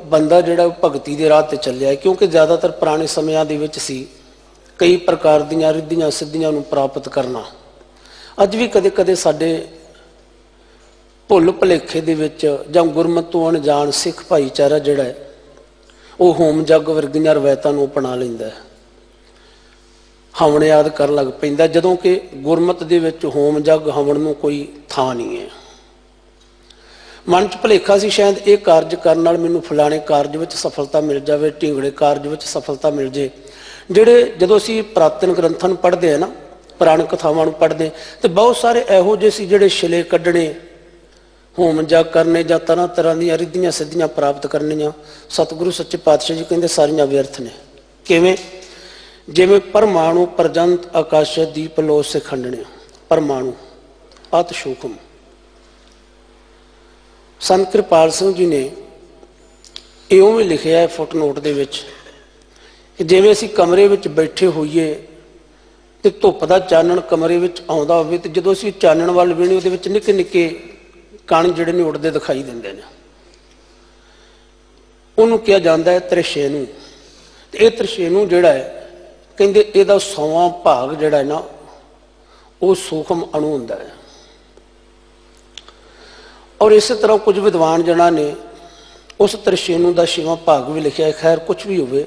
ਬੰਦਾ ਜਿਹੜਾ ਭਗਤੀ ਦੇ ਰਾਹ ਤੇ ਚੱਲਿਆ, ਕਿਉਂਕਿ ਜ਼ਿਆਦਾਤਰ ਪੁਰਾਣੇ ਸਮਿਆਂ ਦੇ ਵਿੱਚ ਸੀ ਕਈ ਪ੍ਰਕਾਰ ਦੀਆਂ ਰਿੱਧੀਆਂ ਸਿੱਧੀਆਂ ਨੂੰ ਪ੍ਰਾਪਤ ਕਰਨਾ। ਅੱਜ ਵੀ ਕਦੇ ਕਦੇ ਸਾਡੇ ਭੁੱਲ ਭੁਲੇਖੇ ਦੇ ਵਿੱਚ ਜਾਂ ਗੁਰਮਤਿ ਤੋਂ ਅਣਜਾਣ ਸਿੱਖ ਭਾਈਚਾਰਾ ਜਿਹੜਾ ਹੈ, ਉਹ ਹੋਮ ਜੱਗ ਵਰਗੀਆਂ ਰਵਾਇਤਾਂ ਨੂੰ ਅਪਣਾ ਲੈਂਦਾ ਹੈ, ਹਵਨ ਯਾਦ ਕਰਨ ਲੱਗ ਪੈਂਦਾ, ਜਦੋਂ ਕਿ ਗੁਰਮਤਿ ਦੇ ਵਿੱਚ ਹੋਮ ਜੱਗ ਹਵਨ ਨੂੰ ਕੋਈ ਥਾਂ ਨਹੀਂ ਹੈ। ਮਨ 'ਚ ਭੁਲੇਖਾ ਸੀ ਸ਼ਾਇਦ ਇਹ ਕਾਰਜ ਕਰਨ ਨਾਲ ਮੈਨੂੰ ਫਲਾਣੇ ਕਾਰਜ ਵਿੱਚ ਸਫਲਤਾ ਮਿਲ ਜਾਵੇ, ਢੀਂਗੜੇ ਕਾਰਜ ਵਿੱਚ ਸਫਲਤਾ ਮਿਲ ਜੇ। ਜਿਹੜੇ ਜਦੋਂ ਅਸੀਂ ਪ੍ਰਾਤਨ ਗ੍ਰੰਥਾਂ ਨੂੰ ਪੜ੍ਹਦੇ ਹਾਂ ਨਾ, ਪੁਰਾਣ ਕਥਾਵਾਂ ਨੂੰ ਪੜ੍ਹਦੇ, ਤੇ ਬਹੁਤ ਸਾਰੇ ਇਹੋ ਜਿਹੇ ਸੀ ਜਿਹੜੇ ਛਿਲੇ ਕੱਢਣੇ, ਹੋਮ ਜਗ ਕਰਨੇ ਜਾਂ ਤਰ੍ਹਾਂ ਤਰ੍ਹਾਂ ਦੀਆਂ ਰਿੱਧੀਆਂ ਸਿੱਧੀਆਂ ਪ੍ਰਾਪਤ ਕਰਨੀਆਂ। ਸਤਿਗੁਰੂ ਸੱਚੇ ਪਾਤਸ਼ਾਹ ਜੀ ਕਹਿੰਦੇ ਸਾਰੀਆਂ ਵਿਅਰਥ ਨੇ। ਕਿਵੇਂ? ਜਿਵੇਂ ਪਰਮਾਣੂ ਪਰਜੰਤ ਆਕਾਸ਼ ਦੀਪ ਲੋ ਸੇ ਖੰਡਣੇ। ਪਰਮਾਣੂ ਅਤ ਸੂਖਮ। ਸੰਤ ਕਿਰਪਾਲ ਸਿੰਘ ਜੀ ਨੇ ਇਉਂ ਵੀ ਲਿਖਿਆ ਹੈ ਫੁੱਟਨੋਟ ਦੇ ਵਿੱਚ ਕਿ ਜਿਵੇਂ ਅਸੀਂ ਕਮਰੇ ਵਿੱਚ ਬੈਠੇ ਹੋਈਏ ਤੇ ਧੁੱਪ ਦਾ ਚਾਨਣ ਕਮਰੇ ਵਿੱਚ ਆਉਂਦਾ ਹੋਵੇ, ਤੇ ਜਦੋਂ ਅਸੀਂ ਚਾਨਣ ਵੱਲ ਵੇਖੀਏ ਉਹਦੇ ਵਿੱਚ ਨਿੱਕੇ ਨਿੱਕੇ ਕਣ ਜਿਹੜੇ ਨੇ ਉੱਡਦੇ ਦਿਖਾਈ ਦਿੰਦੇ ਨੇ। ਉਹਨੂੰ ਕਿਹਾ ਜਾਂਦਾ ਹੈ ਤ੍ਰਿਸ਼ੇਨੂ। ਤੇ ਇਹ ਤ੍ਰਿਸ਼ੇਨੂ ਜਿਹੜਾ ਹੈ, ਕਹਿੰਦੇ ਇਹਦਾ 100ਵਾਂ ਭਾਗ ਜਿਹੜਾ ਹੈ ਨਾ, ਉਹ ਸੂਖਮ ਅਣੂ ਹੁੰਦਾ ਹੈ। ਔਰ ਇਸੇ ਤਰ੍ਹਾਂ ਕੁਝ ਵਿਦਵਾਨ ਜਨਾਂ ਨੇ ਉਸ ਤ੍ਰਿਸ਼ੇਨੂ ਦਾ 6ਵਾਂ ਭਾਗ ਵੀ ਲਿਖਿਆ ਹੈ। ਖੈਰ ਕੁਛ ਵੀ ਹੋਵੇ,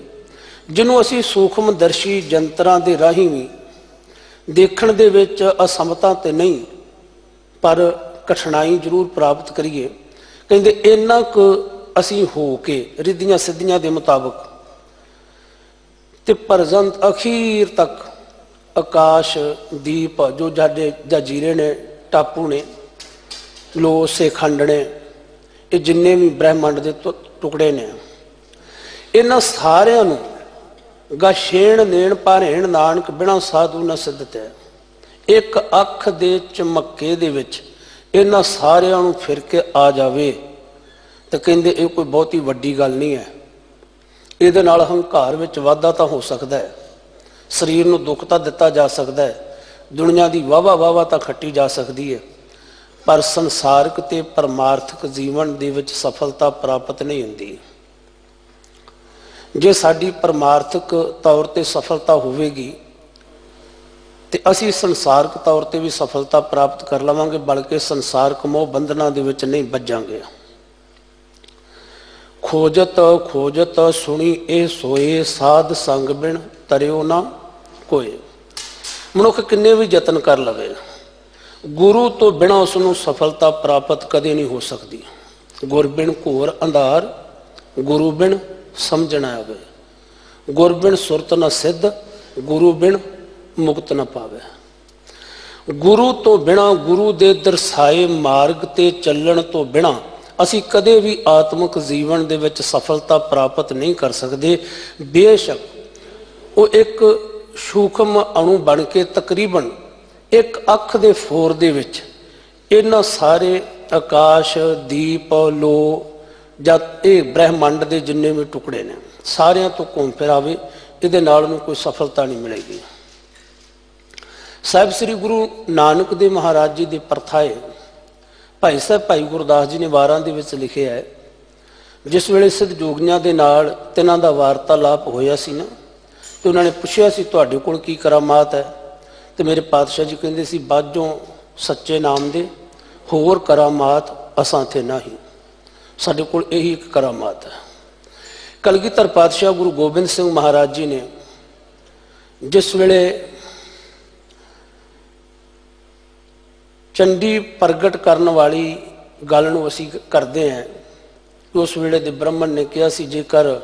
ਜਿਹਨੂੰ ਅਸੀਂ ਸੂਖਮਦਰਸ਼ੀ ਜੰਤਰਾਂ ਦੇ ਰਾਹੀਂ ਵੀ ਦੇਖਣ ਦੇ ਵਿੱਚ ਅਸਮਤਾ ਤੇ ਨਹੀਂ, ਪਰ ਕਠਿਨਾਈ ਜ਼ਰੂਰ ਪ੍ਰਾਪਤ ਕਰੀਏ। ਕਹਿੰਦੇ ਇੰਨਾ ਕੁ ਅਸੀਂ ਹੋ ਕੇ ਰਿੱਧੀਆਂ ਸਿੱਧੀਆਂ ਦੇ ਮੁਤਾਬਕ ਤੇ ਪਰਜੰਤ ਅਖੀਰ ਤੱਕ ਆਕਾਸ਼ ਦੀਪ ਜੋ ਸਾਡੇ ਜਜ਼ੀਰੇ ਨੇ, ਟਾਪੂ ਨੇ, ਲੋ ਸੇ ਖੰਡਣੇ, ਇਹ ਜਿੰਨੇ ਵੀ ਬ੍ਰਹਿਮੰਡ ਦੇ ਟੁਕੜੇ ਨੇ, ਇਹਨਾਂ ਸਾਰਿਆਂ ਨੂੰ ਗਾਸ਼ੇਣ ਨੇਣ ਪਾਰੇਣ ਨਾਨਕ ਬਿਨਾਂ ਸਾਧੂ ਨਾ ਸਿੱਧਤ ਹੈ। ਇੱਕ ਅੱਖ ਦੇ ਝਮੱਕੇ ਦੇ ਵਿੱਚ ਇਹਨਾਂ ਸਾਰਿਆਂ ਨੂੰ ਫਿਰ ਕੇ ਆ ਜਾਵੇ, ਤਾਂ ਕਹਿੰਦੇ ਇਹ ਕੋਈ ਬਹੁਤੀ ਵੱਡੀ ਗੱਲ ਨਹੀਂ ਹੈ। ਇਹਦੇ ਨਾਲ ਹੰਕਾਰ ਵਿੱਚ ਵਾਧਾ ਤਾਂ ਹੋ ਸਕਦਾ ਹੈ, ਸਰੀਰ ਨੂੰ ਦੁੱਖ ਤਾਂ ਦਿੱਤਾ ਜਾ ਸਕਦਾ ਹੈ, ਦੁਨੀਆ ਦੀ ਵਾਹਵਾ ਤਾਂ ਖੱਟੀ ਜਾ ਸਕਦੀ ਹੈ, ਪਰ ਸੰਸਾਰਿਕ ਤੇ ਪਰਮਾਰਥਿਕ ਜੀਵਨ ਦੇ ਵਿੱਚ ਸਫਲਤਾ ਪ੍ਰਾਪਤ ਨਹੀਂ ਹੁੰਦੀ। ਜੇ ਸਾਡੀ ਪਰਮਾਰਥਿਕ ਤੌਰ ਤੇ ਸਫਲਤਾ ਹੋਵੇਗੀ ਤੇ ਅਸੀਂ ਸੰਸਾਰਿਕ ਤੌਰ ਤੇ ਵੀ ਸਫਲਤਾ ਪ੍ਰਾਪਤ ਕਰ ਲਵਾਂਗੇ, ਬਲਕਿ ਸੰਸਾਰਿਕ ਮੋਹ ਬੰਧਨਾਂ ਦੇ ਵਿੱਚ ਨਹੀਂ ਵੱਜਾਂਗੇ। ਖੋਜਤ ਖੋਜਤ ਸੁਣੀ ਇਹ ਸੋਏ, ਸਾਧ ਸੰਗ ਬਿਨ ਤਰਿਓ ਨਾ ਕੋਏ। ਮਨੁੱਖ ਕਿੰਨੇ ਵੀ ਯਤਨ ਕਰ ਲਵੇ, ਗੁਰੂ ਤੋਂ ਬਿਨਾਂ ਉਸ ਨੂੰ ਸਫਲਤਾ ਪ੍ਰਾਪਤ ਕਦੇ ਨਹੀਂ ਹੋ ਸਕਦੀ। ਗੁਰ ਬਿਨ ਘੋਰ ਅੰਧਾਰ, ਗੁਰੂ ਬਿਨ ਸਮਝ ਨਾ ਆਵੇ। ਗੁਰ ਬਿਨ ਸੁਰਤ ਨਾ ਸਿੱਧ, ਗੁਰੂ ਬਿਨ ਮੁਕਤ ਨਾ ਪਾਵੇ। ਗੁਰੂ ਤੋਂ ਬਿਨਾਂ, ਗੁਰੂ ਦੇ ਦਰਸਾਏ ਮਾਰਗ ਤੇ ਚੱਲਣ ਤੋਂ ਬਿਨਾਂ ਅਸੀਂ ਕਦੇ ਵੀ ਆਤਮਿਕ ਜੀਵਨ ਦੇ ਵਿੱਚ ਸਫਲਤਾ ਪ੍ਰਾਪਤ ਨਹੀਂ ਕਰ ਸਕਦੇ। ਬੇਸ਼ੱਕ ਉਹ ਇੱਕ ਸੂਖਮ ਅਣੂ ਬਣ ਕੇ ਤਕਰੀਬਨ ਇੱਕ ਅੱਖ ਦੇ ਫੋਰ ਦੇ ਵਿੱਚ ਇਹਨਾਂ ਸਾਰੇ ਆਕਾਸ਼, ਦੀਪ, ਲੋ ਜਾਂ ਇਹ ਬ੍ਰਹਿਮੰਡ ਦੇ ਜਿੰਨੇ ਵੀ ਟੁਕੜੇ ਨੇ ਸਾਰਿਆਂ ਤੋਂ ਘੁੰਮ ਫਿਰ ਆਵੇ, ਇਹਦੇ ਨਾਲ ਉਹਨੂੰ ਕੋਈ ਸਫਲਤਾ ਨਹੀਂ ਮਿਲੇਗੀ। ਸਾਹਿਬ ਸ੍ਰੀ ਗੁਰੂ ਨਾਨਕ ਦੇਵ ਮਹਾਰਾਜ ਜੀ ਦੀ ਪ੍ਰਥਾਏ ਭਾਈ ਸਾਹਿਬ ਭਾਈ ਗੁਰਦਾਸ ਜੀ ਨੇ ਵਾਰਾਂ ਦੇ ਵਿੱਚ ਲਿਖਿਆ ਹੈ, ਜਿਸ ਵੇਲੇ ਸਿੱਧ ਜੋਗੀਆਂ ਦੇ ਨਾਲ ਤਿੰਨਾਂ ਦਾ ਵਾਰਤਾਲਾਪ ਹੋਇਆ ਸੀ ਨਾ, ਤੇ ਉਹਨਾਂ ਨੇ ਪੁੱਛਿਆ ਸੀ ਤੁਹਾਡੇ ਕੋਲ ਕੀ ਕਰਾਮਾਤ ਹੈ, ਤੇ ਮੇਰੇ ਪਾਤਸ਼ਾਹ ਜੀ ਕਹਿੰਦੇ ਸੀ ਬਾਝੋਂ ਸੱਚੇ ਨਾਮ ਦੇ, ਹੋਰ ਕਰਾਮਾਤ ਅਸਾਂ ਥੇ ਨਹੀਂ। ਸਾਡੇ ਕੋਲ ਇਹੀ ਇੱਕ ਕਰਾਮਾਤ ਹੈ। ਕਲਗੀਧਰ ਪਾਤਸ਼ਾਹ ਗੁਰੂ ਗੋਬਿੰਦ ਸਿੰਘ ਮਹਾਰਾਜ ਜੀ ਨੇ ਜਿਸ ਵੇਲੇ ਚੰਡੀ ਪ੍ਰਗਟ ਕਰਨ ਵਾਲੀ ਗੱਲ ਨੂੰ ਅਸੀਂ ਕਰਦੇ ਹਾਂ, ਉਸ ਵੇਲੇ ਦੇ ਬ੍ਰਹਮਣ ਨੇ ਕਿਹਾ ਸੀ ਜੇਕਰ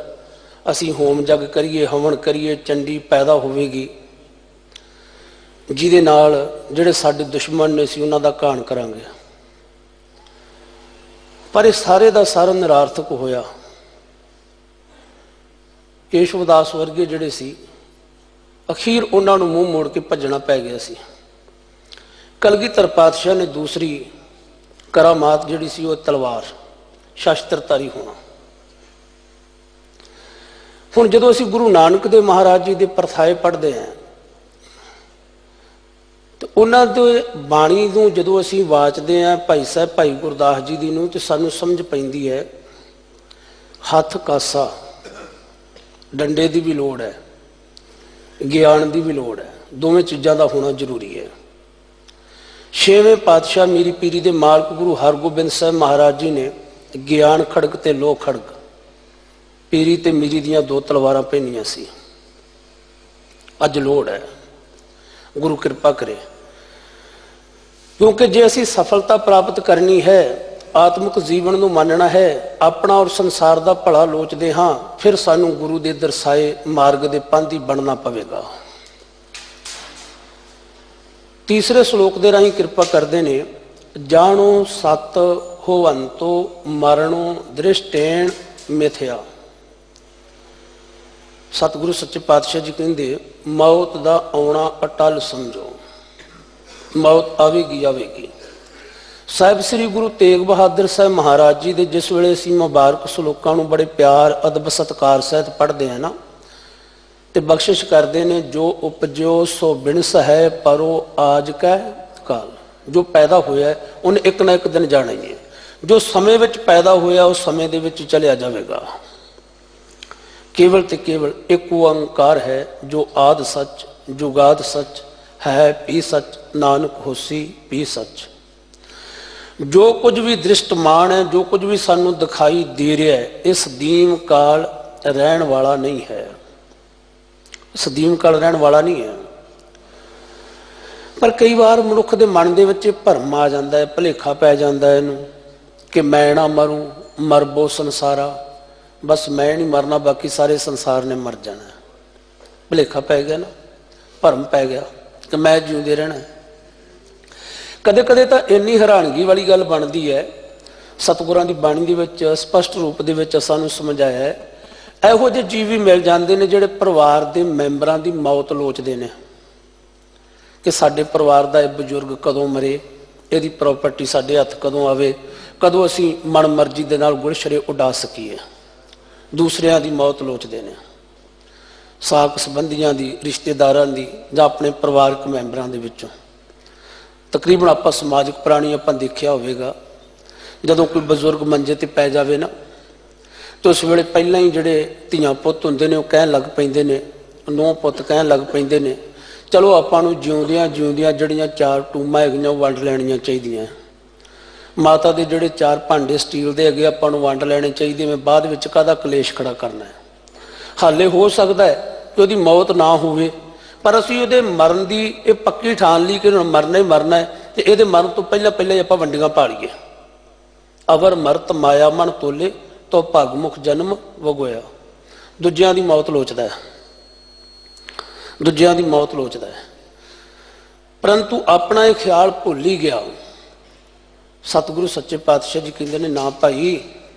ਅਸੀਂ ਹੋਮ ਜਗ ਕਰੀਏ, ਹਵਨ ਕਰੀਏ, ਚੰਡੀ ਪੈਦਾ ਹੋਵੇਗੀ, ਜਿਹਦੇ ਨਾਲ ਜਿਹੜੇ ਸਾਡੇ ਦੁਸ਼ਮਣ ਨੇ ਸੀ ਉਹਨਾਂ ਦਾ ਘਾਣ ਕਰਾਂਗੇ। ਪਰ ਇਹ ਸਾਰੇ ਦਾ ਸਾਰਾ ਨਿਰਾਰਥਕ ਹੋਇਆ। ਕੇਸ਼ਵਦਾਸ ਵਰਗੇ ਜਿਹੜੇ ਸੀ, ਅਖੀਰ ਉਹਨਾਂ ਨੂੰ ਮੂੰਹ ਮੋੜ ਕੇ ਭੱਜਣਾ ਪੈ ਗਿਆ ਸੀ। ਕਲਗੀਧਰ ਪਾਤਸ਼ਾਹ ਨੇ ਦੂਸਰੀ ਕਰਾਮਾਤ ਜਿਹੜੀ ਸੀ ਉਹ ਤਲਵਾਰ, ਸ਼ਸਤਰਧਾਰੀ ਹੋਣਾ। ਹੁਣ ਜਦੋਂ ਅਸੀਂ ਗੁਰੂ ਨਾਨਕ ਦੇਵ ਮਹਾਰਾਜ ਜੀ ਦੇ ਪ੍ਰਥਾਏ ਪੜ੍ਹਦੇ ਹਾਂ ਤੇ ਉਹਨਾਂ ਦੇ ਬਾਣੀ ਨੂੰ ਜਦੋਂ ਅਸੀਂ ਵਾਚਦੇ ਹਾਂ, ਭਾਈ ਸਾਹਿਬ ਭਾਈ ਗੁਰਦਾਸ ਜੀ ਦੀ ਨੂੰ, ਤੇ ਸਾਨੂੰ ਸਮਝ ਪੈਂਦੀ ਹੈ ਹੱਥ ਕਾਸਾ, ਡੰਡੇ ਦੀ ਵੀ ਲੋੜ ਹੈ, ਗਿਆਨ ਦੀ ਵੀ ਲੋੜ ਹੈ, ਦੋਵੇਂ ਚੀਜ਼ਾਂ ਦਾ ਹੋਣਾ ਜ਼ਰੂਰੀ ਹੈ। ਛੇਵੇਂ ਪਾਤਸ਼ਾਹ ਮੀਰੀ ਪੀਰੀ ਦੇ ਮਾਲਕ ਗੁਰੂ ਹਰਗੋਬਿੰਦ ਸਾਹਿਬ ਮਹਾਰਾਜ ਜੀ ਨੇ ਗਿਆਨ ਖੜਗ ਤੇ ਲੋਹ ਖੜਗ, ਪੀਰੀ ਤੇ ਮੀਰੀ ਦੀਆਂ ਦੋ ਤਲਵਾਰਾਂ ਪਹਿਨੀਆਂ ਸੀ। ਅੱਜ ਲੋੜ ਹੈ, ਗੁਰੂ ਕਿਰਪਾ ਕਰੇ, ਕਿਉਂਕਿ ਜੇ ਅਸੀਂ ਸਫਲਤਾ ਪ੍ਰਾਪਤ ਕਰਨੀ ਹੈ, ਆਤਮਿਕ ਜੀਵਨ ਨੂੰ ਮੰਨਣਾ ਹੈ, ਆਪਣਾ ਔਰ ਸੰਸਾਰ ਦਾ ਭਲਾ ਲੋਚਦੇ ਹਾਂ, ਫਿਰ ਸਾਨੂੰ ਗੁਰੂ ਦੇ ਦਰਸਾਏ ਮਾਰਗ ਦੇ ਪੰਥੀ ਬਣਨਾ ਪਵੇਗਾ। ਤੀਸਰੇ ਸ਼ਲੋਕ ਦੇ ਰਾਹੀਂ ਕਿਰਪਾ ਕਰਦੇ ਨੇ, ਜਾਣੋ ਸਤ ਹੋਵੰਤੋ ਮਰਣੋ ਦ੍ਰਿਸ਼ਟੇਣ ਮਿਥਿਆ। ਸਤਿਗੁਰੂ ਸੱਚੇ ਪਾਤਸ਼ਾਹ ਜੀ ਕਹਿੰਦੇ ਮੌਤ ਦਾ ਆਉਣਾ ਅਟਲ ਸਮਝੋ, ਮੌਤ ਆਵੇਗੀ ਆਵੇਗੀ। ਸਾਹਿਬ ਸ੍ਰੀ ਗੁਰੂ ਤੇਗ ਬਹਾਦਰ ਸਾਹਿਬ ਮਹਾਰਾਜ ਜੀ ਦੇ ਜਿਸ ਵੇਲੇ ਅਸੀਂ ਮੁਬਾਰਕ ਸ਼ਲੋਕਾਂ ਨੂੰ ਬੜੇ ਪਿਆਰ ਅਦਬ ਸਤਿਕਾਰ ਸਹਿਤ ਪੜ੍ਹਦੇ ਹਾਂ ਨਾ, ਤੇ ਬਖਸ਼ਿਸ਼ ਕਰਦੇ ਨੇ, ਜੋ ਉਪਜਿਓ ਸੋ ਬਿਨਸ ਹੈ ਪਰੋ ਆਜ ਕੈ ਕਾਲ। ਜੋ ਪੈਦਾ ਹੋਇਆ ਉਹਨੇ ਇੱਕ ਨਾ ਇੱਕ ਦਿਨ ਜਾਣਾ ਹੀ ਹੈ। ਜੋ ਸਮੇਂ ਵਿੱਚ ਪੈਦਾ ਹੋਇਆ ਉਸ ਸਮੇਂ ਦੇ ਵਿੱਚ ਚਲਿਆ ਜਾਵੇਗਾ। ਕੇਵਲ ਤੇ ਕੇਵਲ ਇੱਕ ਓੰਕਾਰ ਹੈ, ਜੋ ਆਦ ਸੱਚ ਜੁਗਾਦ ਸੱਚ ਹੈ, ਪੀ ਸੱਚ ਨਾਨਕ ਹੋਸੀ ਪੀ ਸੱਚ। ਜੋ ਕੁਝ ਵੀ ਦ੍ਰਿਸ਼ਟਮਾਨ ਹੈ, ਜੋ ਕੁਝ ਵੀ ਸਾਨੂੰ ਦਿਖਾਈ ਦੇ ਰਿਹਾ ਹੈ, ਇਸ ਦੀਨ ਕਾਲ ਰਹਿਣ ਵਾਲਾ ਨਹੀਂ ਹੈ, ਸਦੀਮ ਕਾਲ ਰਹਿਣ ਵਾਲਾ ਨਹੀਂ ਹੈ। ਪਰ ਕਈ ਵਾਰ ਮਨੁੱਖ ਦੇ ਮਨ ਦੇ ਵਿੱਚ ਭਰਮ ਆ ਜਾਂਦਾ ਹੈ, ਭੁਲੇਖਾ ਪੈ ਜਾਂਦਾ ਹੈ ਇਹਨੂੰ ਕਿ ਮੈਂ ਨਾ ਮਰੂੰ, ਮਰਬੋ ਸੰਸਾਰਾ, ਬਸ ਮੈਂ ਨਹੀਂ ਮਰਨਾ, ਬਾਕੀ ਸਾਰੇ ਸੰਸਾਰ ਨੇ ਮਰ ਜਾਣਾ। ਭੁਲੇਖਾ ਪੈ ਗਿਆ ਨਾ, ਭਰਮ ਪੈ ਗਿਆ ਕਿ ਮੈਂ ਜਿਉਂਦੇ ਰਹਿਣਾ। ਕਦੇ ਕਦੇ ਤਾਂ ਇੰਨੀ ਹੈਰਾਨਗੀ ਵਾਲੀ ਗੱਲ ਬਣਦੀ ਹੈ, ਸਤਿਗੁਰਾਂ ਦੀ ਬਾਣੀ ਦੇ ਵਿੱਚ ਸਪਸ਼ਟ ਰੂਪ ਦੇ ਵਿੱਚ ਸਾਨੂੰ ਸਮਝਾਇਆ ਹੈ, ਇਹੋ ਜਿਹੇ ਜੀਵ ਵੀ ਮਿਲ ਜਾਂਦੇ ਨੇ ਜਿਹੜੇ ਪਰਿਵਾਰ ਦੇ ਮੈਂਬਰਾਂ ਦੀ ਮੌਤ ਲੋਚਦੇ ਨੇ ਕਿ ਸਾਡੇ ਪਰਿਵਾਰ ਦਾ ਇਹ ਬਜ਼ੁਰਗ ਕਦੋਂ ਮਰੇ, ਇਹਦੀ ਪ੍ਰਾਪਰਟੀ ਸਾਡੇ ਹੱਥ ਕਦੋਂ ਆਵੇ, ਕਦੋਂ ਅਸੀਂ ਮਨ ਮਰਜ਼ੀ ਦੇ ਨਾਲ ਗੁਲਸ਼ਰੇ ਉਡਾ ਸਕੀਏ। ਦੂਸਰਿਆਂ ਦੀ ਮੌਤ ਲੋਚਦੇ ਨੇ, ਸਾਕ ਸੰਬੰਧੀਆਂ ਦੀ, ਰਿਸ਼ਤੇਦਾਰਾਂ ਦੀ, ਜਾਂ ਆਪਣੇ ਪਰਿਵਾਰਕ ਮੈਂਬਰਾਂ ਦੇ ਵਿੱਚੋਂ। ਤਕਰੀਬਨ ਆਪਾਂ ਸਮਾਜਿਕ ਪ੍ਰਾਣੀ ਆਪਾਂ ਦੇਖਿਆ ਹੋਵੇਗਾ, ਜਦੋਂ ਕੋਈ ਬਜ਼ੁਰਗ ਮੰਜੇ ਤੇ ਪੈ ਜਾਵੇ ਨਾ ਤੇ ਉਸ ਵੇਲੇ ਪਹਿਲਾਂ ਹੀ ਜਿਹੜੇ ਧੀਆਂ ਪੁੱਤ ਹੁੰਦੇ ਨੇ ਉਹ ਕਹਿਣ ਲੱਗ ਪੈਂਦੇ ਨੇ, ਨੂੰਹ ਪੁੱਤ ਕਹਿਣ ਲੱਗ ਪੈਂਦੇ ਨੇ, ਚਲੋ ਆਪਾਂ ਨੂੰ ਜਿਉਂਦਿਆਂ ਜਿਉਂਦਿਆਂ ਜਿਹੜੀਆਂ 4 ਟੂਮਾਂ ਹੈਗੀਆਂ ਉਹ ਵੰਡ ਲੈਣੀਆਂ ਚਾਹੀਦੀਆਂ। ਮਾਤਾ ਦੇ ਜਿਹੜੇ 4 ਭਾਂਡੇ ਸਟੀਲ ਦੇ ਹੈਗੇ ਆਪਾਂ ਨੂੰ ਵੰਡ ਲੈਣੇ ਚਾਹੀਦੇ, ਮੈਂ ਬਾਅਦ ਵਿੱਚ ਕਾਹਦਾ ਕਲੇਸ਼ ਖੜਾ ਕਰਨਾ ਹੈ। ਹਾਲੇ ਹੋ ਸਕਦਾ ਹੈ ਕਿ ਉਹਦੀ ਮੌਤ ਨਾ ਹੋਵੇ, ਪਰ ਅਸੀਂ ਉਹਦੇ ਮਰਨ ਦੀ ਇਹ ਪੱਕੀ ਠਾਣ ਲਈ ਕਿ ਮਰਨਾ ਹੀ ਮਰਨਾ ਹੈ, ਤੇ ਇਹਦੇ ਮਰਨ ਤੋਂ ਪਹਿਲਾਂ ਪਹਿਲਾਂ ਹੀ ਆਪਾਂ ਵੰਡੀਆਂ ਪਾ ਲਈਏ। ਅਵਰ ਮਰਤ ਮਾਇਆ ਮਨ ਤੋਲੇ ਤੋ ਭਗਮੁਖ ਜਨਮ ਵਗੋਇਆ। ਦੂਜਿਆਂ ਦੀ ਮੌਤ ਲੋਚਦਾ ਹੈ, ਦੂਜਿਆਂ ਦੀ ਮੌਤ ਲੋਚਦਾ ਹੈ, ਪਰੰਤੂ ਆਪਣਾ ਇਹ ਖਿਆਲ ਭੁੱਲ ਹੀ ਗਿਆ। ਸਤਿਗੁਰੂ ਸੱਚੇ ਪਾਤਸ਼ਾਹ ਜੀ ਕਹਿੰਦੇ ਨੇ, ਨਾ ਭਾਈ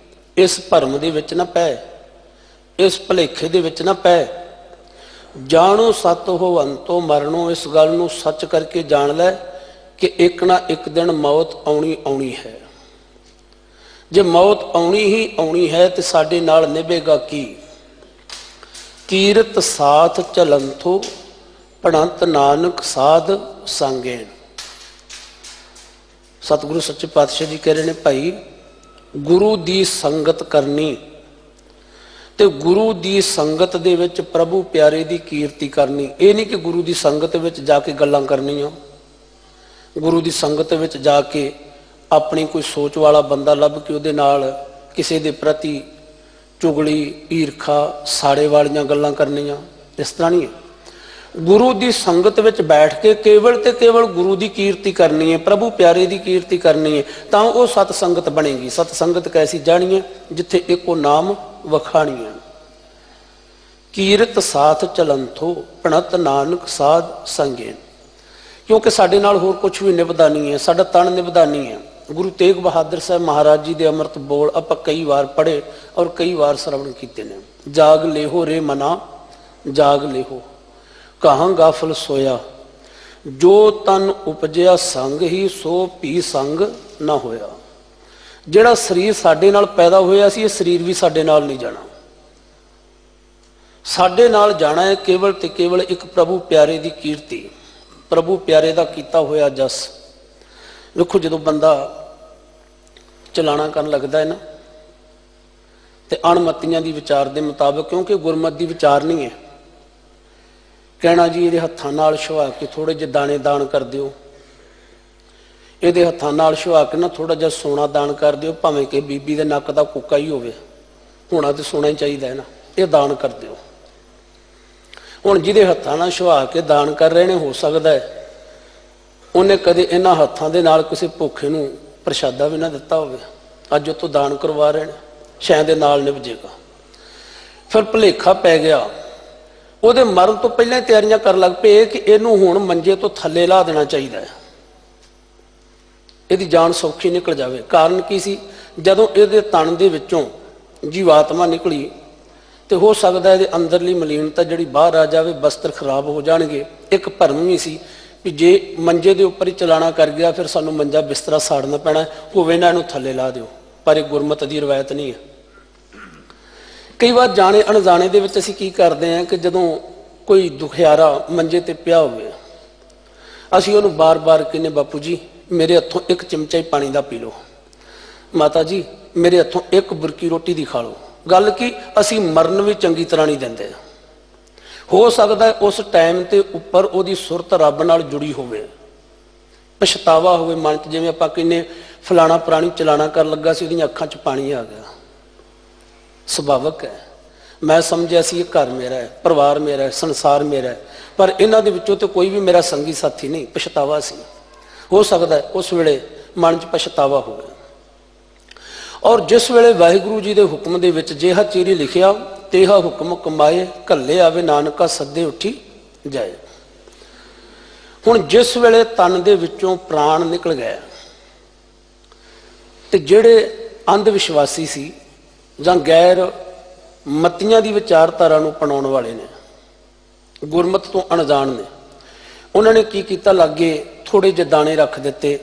ਇਸ ਭਰਮ ਦੇ ਵਿੱਚ ਨਾ ਪੈ, ਇਸ ਭੁਲੇਖੇ ਦੇ ਵਿੱਚ ਨਾ ਪੈ। ਜਾਣੋ ਸਤ ਹੋ ਅੰਤੋ ਮਰਨੋ, ਇਸ ਗੱਲ ਨੂੰ ਸੱਚ ਕਰਕੇ ਜਾਣ ਲੈ ਕਿ ਇੱਕ ਨਾ ਇੱਕ ਦਿਨ ਮੌਤ ਆਉਣੀ ਆਉਣੀ ਹੈ। ਜੇ ਮੌਤ ਆਉਣੀ ਹੀ ਆਉਣੀ ਹੈ ਤੇ ਸਾਡੇ ਨਾਲ ਨਿਭੇਗਾ ਕੀ? ਕੀਰਤ ਸਾਥ ਚਲੰਥੋ ਪੜੰਤ ਨਾਨਕ ਸਾਧ ਸੰਗੇਨ। ਸਤਿਗੁਰੂ ਸੱਚੇ ਪਾਤਸ਼ਾਹ ਜੀ ਕਹਿ ਰਹੇ ਨੇ, ਭਾਈ ਗੁਰੂ ਦੀ ਸੰਗਤ ਕਰਨੀ ਤੇ ਗੁਰੂ ਦੀ ਸੰਗਤ ਦੇ ਵਿੱਚ ਪ੍ਰਭੂ ਪਿਆਰੇ ਦੀ ਕੀਰਤੀ ਕਰਨੀ। ਇਹ ਨਹੀਂ ਕਿ ਗੁਰੂ ਦੀ ਸੰਗਤ ਵਿੱਚ ਜਾ ਕੇ ਗੱਲਾਂ ਕਰਨੀਆਂ, ਗੁਰੂ ਦੀ ਸੰਗਤ ਵਿੱਚ ਜਾ ਕੇ ਆਪਣੀ ਕੋਈ ਸੋਚ ਵਾਲਾ ਬੰਦਾ ਲੱਭ ਕੇ ਉਹਦੇ ਨਾਲ ਕਿਸੇ ਦੇ ਪ੍ਰਤੀ ਚੁਗਲੀ, ਈਰਖਾ, ਸਾੜੇ ਵਾਲੀਆਂ ਗੱਲਾਂ ਕਰਨੀਆਂ, ਇਸ ਤਰ੍ਹਾਂ ਨਹੀਂ ਹੈ। ਗੁਰੂ ਦੀ ਸੰਗਤ ਵਿੱਚ ਬੈਠ ਕੇ ਕੇਵਲ ਤੇ ਕੇਵਲ ਗੁਰੂ ਦੀ ਕੀਰਤੀ ਕਰਨੀ ਹੈ, ਪ੍ਰਭੂ ਪਿਆਰੇ ਦੀ ਕੀਰਤੀ ਕਰਨੀ ਹੈ, ਤਾਂ ਉਹ ਸਤ ਸੰਗਤ ਬਣੇਗੀ। ਸਤ ਸੰਗਤ ਕੈਸੀ ਜਾਣੀਏ? ਜਿੱਥੇ ਇੱਕੋ ਨਾਮ ਵਖਾਣੀਏ। ਕੀਰਤ ਸਾਥ ਚਲੰਥੋ ਪਣਤ ਨਾਨਕ ਸਾਧ ਸੰਗੇਨ। ਕਿਉਂਕਿ ਸਾਡੇ ਨਾਲ ਹੋਰ ਕੁਝ ਵੀ ਨਿਭਦਾ ਨਹੀਂ ਹੈ, ਸਾਡਾ ਤਨ ਨਿਭਦਾ ਨਹੀਂ ਹੈ। ਗੁਰੂ ਤੇਗ ਬਹਾਦਰ ਸਾਹਿਬ ਮਹਾਰਾਜ ਜੀ ਦੇ ਅੰਮ੍ਰਿਤ ਬੋਲ ਆਪਾਂ ਕਈ ਵਾਰ ਪੜ੍ਹੇ ਔਰ ਕਈ ਵਾਰ ਸਰਵਣ ਕੀਤੇ ਨੇ। ਜਾਗ ਲੇਹੋ ਰੇ ਮਨਾ ਜਾਗ ਲੇਹੋ, ਕਹਾਂ ਗਾਫਲ ਸੋਇਆ, ਜੋ ਤਨ ਉਪਜਿਆ ਸੰਗ ਹੀ ਸੋ ਭੀ ਸੰਗ ਨਾ ਹੋਇਆ। ਜਿਹੜਾ ਸਰੀਰ ਸਾਡੇ ਨਾਲ ਪੈਦਾ ਹੋਇਆ ਸੀ, ਇਹ ਸਰੀਰ ਵੀ ਸਾਡੇ ਨਾਲ ਨਹੀਂ ਜਾਣਾ। ਸਾਡੇ ਨਾਲ ਜਾਣਾ ਹੈ ਕੇਵਲ ਤੇ ਕੇਵਲ ਇੱਕ ਪ੍ਰਭੂ ਪਿਆਰੇ ਦੀ ਕੀਰਤੀ, ਪ੍ਰਭੂ ਪਿਆਰੇ ਦਾ ਕੀਤਾ ਹੋਇਆ ਜਸ। ਵੇਖੋ, ਜਦੋਂ ਬੰਦਾ ਚਲਾਣਾ ਕਰਨ ਲੱਗਦਾ ਹੈ ਨਾ, ਤੇ ਅਣਮਤੀਆਂ ਦੀ ਵਿਚਾਰ ਦੇ ਮੁਤਾਬਕ, ਕਿਉਂਕਿ ਗੁਰਮਤ ਦੀ ਵਿਚਾਰ ਨਹੀਂ ਹੈ, ਕਹਿਣਾ ਜੀ ਇਹਦੇ ਹੱਥਾਂ ਨਾਲ ਛੁਆ ਕੇ ਥੋੜੇ ਜਿਹੇ ਦਾਣੇ ਦਾਨ ਕਰ ਦਿਓ, ਇਹਦੇ ਹੱਥਾਂ ਨਾਲ ਛੁਆ ਕੇ ਨਾ ਥੋੜਾ ਜਿਹਾ ਸੋਨਾ ਦਾਨ ਕਰ ਦਿਓ, ਭਾਵੇਂ ਕਿ ਬੀਬੀ ਦੇ ਨੱਕ ਦਾ ਕੁੱਕਾ ਹੀ ਹੋਵੇ, ਹੋਣਾ ਤੇ ਸੋਨਾ ਹੀ ਚਾਹੀਦਾ ਹੈ ਨਾ, ਇਹ ਦਾਨ ਕਰ ਦਿਓ। ਹੁਣ ਜਿਹਦੇ ਹੱਥਾਂ ਨਾਲ ਛੁਆ ਕੇ ਦਾਨ ਕਰ ਰਹੇ ਨੇ, ਹੋ ਸਕਦਾ ਹੈ ਉਹਨੇ ਕਦੇ ਇਹਨਾਂ ਹੱਥਾਂ ਦੇ ਨਾਲ ਕਿਸੇ ਭੁੱਖੇ ਨੂੰ ਪ੍ਰਸ਼ਾਦਾ ਵੀ ਨਾ ਦਿੱਤਾ ਹੋਵੇ, ਅੱਜ ਉਹ ਤੋਂ ਦਾਨ ਕਰਵਾ ਰਹੇ ਨੇ, ਸ਼ਾਇਦ ਦੇ ਨਾਲ ਨਿਭ ਜੇਗਾ। ਫਿਰ ਭੁਲੇਖਾ ਪੈ ਗਿਆ, ਉਹਦੇ ਮਰਨ ਤੋਂ ਪਹਿਲਾਂ ਤਿਆਰੀਆਂ ਕਰਨ ਲੱਗ ਪਏ ਕਿ ਇਹਨੂੰ ਹੁਣ ਮੰਜੇ ਤੋਂ ਥੱਲੇ ਲਾ ਦੇਣਾ ਚਾਹੀਦਾ ਹੈ, ਇਹਦੀ ਜਾਨ ਸੌਖੀ ਨਿਕਲ ਜਾਵੇ। ਕਾਰਨ ਕੀ ਸੀ? ਜਦੋਂ ਇਹਦੇ ਤਣ ਦੇ ਵਿੱਚੋਂ ਜੀਵਾਤਮਾ ਨਿਕਲੀ ਤੇ ਹੋ ਸਕਦਾ ਇਹਦੇ ਅੰਦਰਲੀ ਮਲੀਨਤਾ ਜਿਹੜੀ ਬਾਹਰ ਆ ਜਾਵੇ, ਬਸਤਰ ਖਰਾਬ ਹੋ ਜਾਣਗੇ। ਇੱਕ ਭਰਮ ਵੀ ਸੀ ਕਿ ਜੇ ਮੰਜੇ ਦੇ ਉੱਪਰ ਹੀ ਚਲਾਣਾ ਕਰ ਗਿਆ ਫਿਰ ਸਾਨੂੰ ਮੰਜਾ ਬਿਸਤਰਾ ਸਾੜਨਾ ਪੈਣਾ, ਹੋਵੇ ਨਾ ਇਹਨੂੰ ਥੱਲੇ ਲਾ ਦਿਓ। ਪਰ ਇਹ ਗੁਰਮਤ ਦੀ ਰਵਾਇਤ ਨਹੀਂ ਹੈ। ਕਈ ਵਾਰ ਜਾਣੇ ਅਣਜਾਣੇ ਦੇ ਵਿੱਚ ਅਸੀਂ ਕੀ ਕਰਦੇ ਹਾਂ ਕਿ ਜਦੋਂ ਕੋਈ ਦੁਖਿਆਰਾ ਮੰਜੇ ਤੇ ਪਿਆ ਹੋਵੇ, ਅਸੀਂ ਉਹਨੂੰ ਬਾਰ-ਬਾਰ ਕਹਿੰਦੇ, ਬਾਪੂ ਜੀ ਮੇਰੇ ਹੱਥੋਂ ਇੱਕ ਚਮਚਾ ਹੀ ਪਾਣੀ ਦਾ ਪੀ ਲਓ, ਮਾਤਾ ਜੀ ਮੇਰੇ ਹੱਥੋਂ ਇੱਕ ਬੁਰਕੀ ਰੋਟੀ ਦੀ ਖਾ ਲਓ। ਗੱਲ ਕੀ, ਅਸੀਂ ਮਰਨ ਵੀ ਚੰਗੀ ਤਰ੍ਹਾਂ ਨਹੀਂ ਦਿੰਦੇ। ਹੋ ਸਕਦਾ ਉਸ ਟਾਈਮ ਤੇ ਉੱਪਰ ਉਹਦੀ ਸੁਰਤ ਰੱਬ ਨਾਲ ਜੁੜੀ ਹੋਵੇ, ਪਛਤਾਵਾ ਹੋਵੇ ਮਨ 'ਚ, ਜਿਵੇਂ ਆਪਾਂ ਕਹਿੰਦੇ ਫਲਾਣਾ ਪ੍ਰਾਣੀ ਚਲਾਣਾ ਕਰਨ ਲੱਗਾ ਸੀ, ਉਹਦੀਆਂ ਅੱਖਾਂ 'ਚ ਪਾਣੀ ਆ ਗਿਆ। ਸੁਭਾਵਕ ਹੈ, ਮੈਂ ਸਮਝਿਆ ਸੀ ਇਹ ਘਰ ਮੇਰਾ ਹੈ, ਪਰਿਵਾਰ ਮੇਰਾ ਹੈ, ਸੰਸਾਰ ਮੇਰਾ ਹੈ, ਪਰ ਇਹਨਾਂ ਦੇ ਵਿੱਚੋਂ ਤੇ ਕੋਈ ਵੀ ਮੇਰਾ ਸੰਗੀ ਸਾਥੀ ਨਹੀਂ। ਪਛਤਾਵਾ ਸੀ। ਹੋ ਸਕਦਾ ਉਸ ਵੇਲੇ ਮਨ 'ਚ ਪਛਤਾਵਾ ਹੋਵੇ। ਔਰ ਜਿਸ ਵੇਲੇ ਵਾਹਿਗੁਰੂ ਜੀ ਦੇ ਹੁਕਮ ਦੇ ਵਿੱਚ ਜਿਹਾ ਚੀਰੀ ਲਿਖਿਆ ਤੇਹਾ ਹੁਕਮ ਕਮਾਏ, ਘੱਲੇ ਆਵੇ ਨਾਨਕਾ ਸੱਦੇ ਉੱਠੀ ਜਾਏ। ਹੁਣ ਜਿਸ ਵੇਲੇ ਤਨ ਦੇ ਵਿੱਚੋਂ ਪ੍ਰਾਣ ਨਿਕਲ ਗਏ ਤੇ ਜਿਹੜੇ ਅੰਧ ਵਿਸ਼ਵਾਸੀ ਸੀ ਜਾਂ ਗੈਰ ਮਤੀਆਂ ਦੀ ਵਿਚਾਰਧਾਰਾ ਨੂੰ ਅਪਣਾਉਣ ਵਾਲੇ ਨੇ, ਗੁਰਮਤ ਤੋਂ ਅਣਜਾਣ ਨੇ, ਉਹਨਾਂ ਨੇ ਕੀ ਕੀਤਾ, ਲਾਗੇ ਥੋੜੇ ਜਿਹੇ ਦਾਣੇ ਰੱਖ ਦਿੱਤੇ,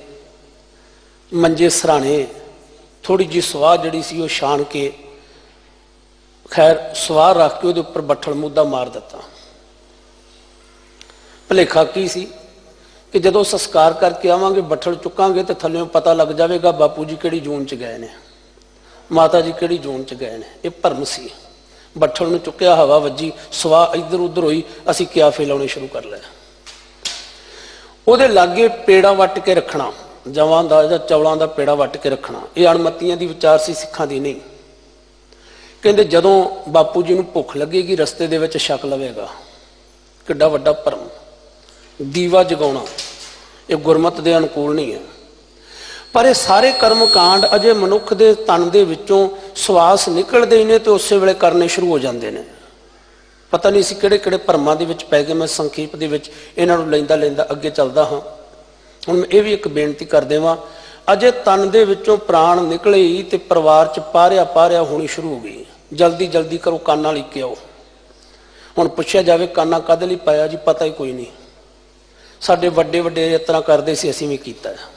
ਮੰਜੇ ਸਰਾਣੇ, ਥੋੜੀ ਜਿਹੀ ਸਵਾਹ ਜਿਹੜੀ ਸੀ ਉਹ ਛਾਣ ਕੇ, ਖੈਰ ਸਵਾਹ ਰੱਖ ਕੇ ਉਹਦੇ ਉੱਪਰ ਬੱਠਲ ਮੁੱਦਾ ਮਾਰ ਦਿੱਤਾ। ਭੁਲੇਖਾ ਕੀ ਸੀ कि जदों संस्कार करके आवांगे बठल चुकांगे तो थल्लों पता लग जाएगा बापू जी किहड़ी जून च गए ने, माता जी किहड़ी जून च गए ने। यह भरम सी। बठल नूं चुक्या, हवा वजी, सवाह इधर उधर हुई, असीं क्याफे लाउणे शुरू कर लिया। उहदे लागे पेड़ा वट के रखना, जवां दा जां चौलां दा पेड़ा वट के रखना, ये अणमतियां दी विचार सी, सिखां दी नहीं। कहंदे जदों बापू जी नूं भुख लगेगी रस्ते दे विच छक लवेगा। किड्डा वड्डा भरम। दीवा जगाउणा ये गुरमत दे अनुकूल नहीं है। पर ये सारे कर्म कांड अजे मनुख दे तन दे विचों सवास निकलदे ही ने ते उसे वेले करने शुरू हो जांदे ने। पता नहीं सी किहड़े किहड़े भरमां दे विच पै गए। मैं संखेप दे विच इन्हां नूं लैंदा लैंदा अगे चलदा हां। हुण मैं ये भी एक बेनती कर देवां, अजे तन दे विचों प्राण निकले ही ते परिवार च पारिया पारिया होनी शुरू हो गई। जल्दी जल्दी करो, काना लिख के आओ। हुण पुछया जावे काना काहदे लई पाया जी, पता ही कोई नहीं। साडे वड्डे वड्डे इस तरह करदे सी, असीं भी कीता है।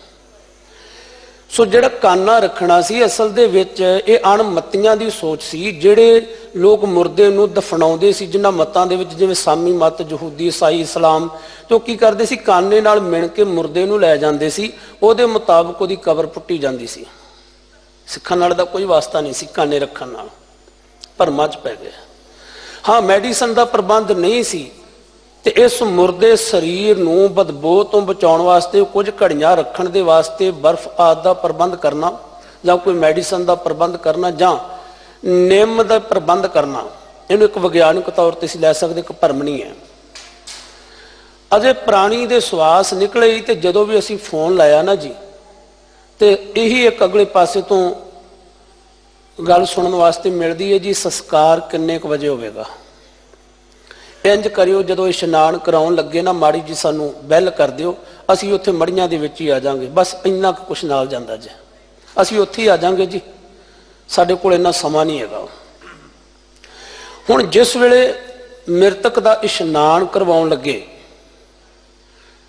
सो जिहड़ा काना रखना सी असल दे विच ये अणमतियां दी सोच सी। जिहड़े लोग मुरदे नूं दफनाउंदे सी, जिन्हां मतां दे विच जिवें सामी मत, यहूदी, ईसाई, इस्लाम, तो की करदे सी काने नाल मिण के मुरदे नूं लै जांदे सी। उहदे मुताबक उहदी कबर पुट्टी जांदी सी। सिखां नाल दा कोई वास्ता नहीं सी काने रखण नाल। भरमां च पै गए। हाँ, मैਡੀਸਨ दा प्रबंध नहीं सी ते इस मुरदे शरीर नूं बदबू तो बचाउण वास्ते कुछ घड़ियां रखण दे वास्ते बर्फ आदि दा प्रबंध करना, जां कोई मैਡੀਸਨ दा प्रबंध करना, जां निम दा प्रबंध करना, इहनूं एक विग्यानक तौर ते असीं लै सकदे, एक भरम नहीं है। अजे प्राणी दे सवास निकले ही ते जदों भी असीं फोन लाया ना जी, ते यही एक अगले पासे तो गल सुनने वास्ते मिलती है जी, संस्कार किन्ने क बजे होवेगा। इंज करियो जदों इशनान कराउण लगे ना, माड़ी जी सानू बैल कर दिओ, असीं उत्थे मड़ियां दे विच ही आ जांगे। बस इन्ना कुछ नाल जांदा जी, असीं उत्थे ही आ जांगे जी, साडे कोल इन्ना समा नहीं हैगा। हुण जिस वेले मृतक दा इशनान करवाउण लगे,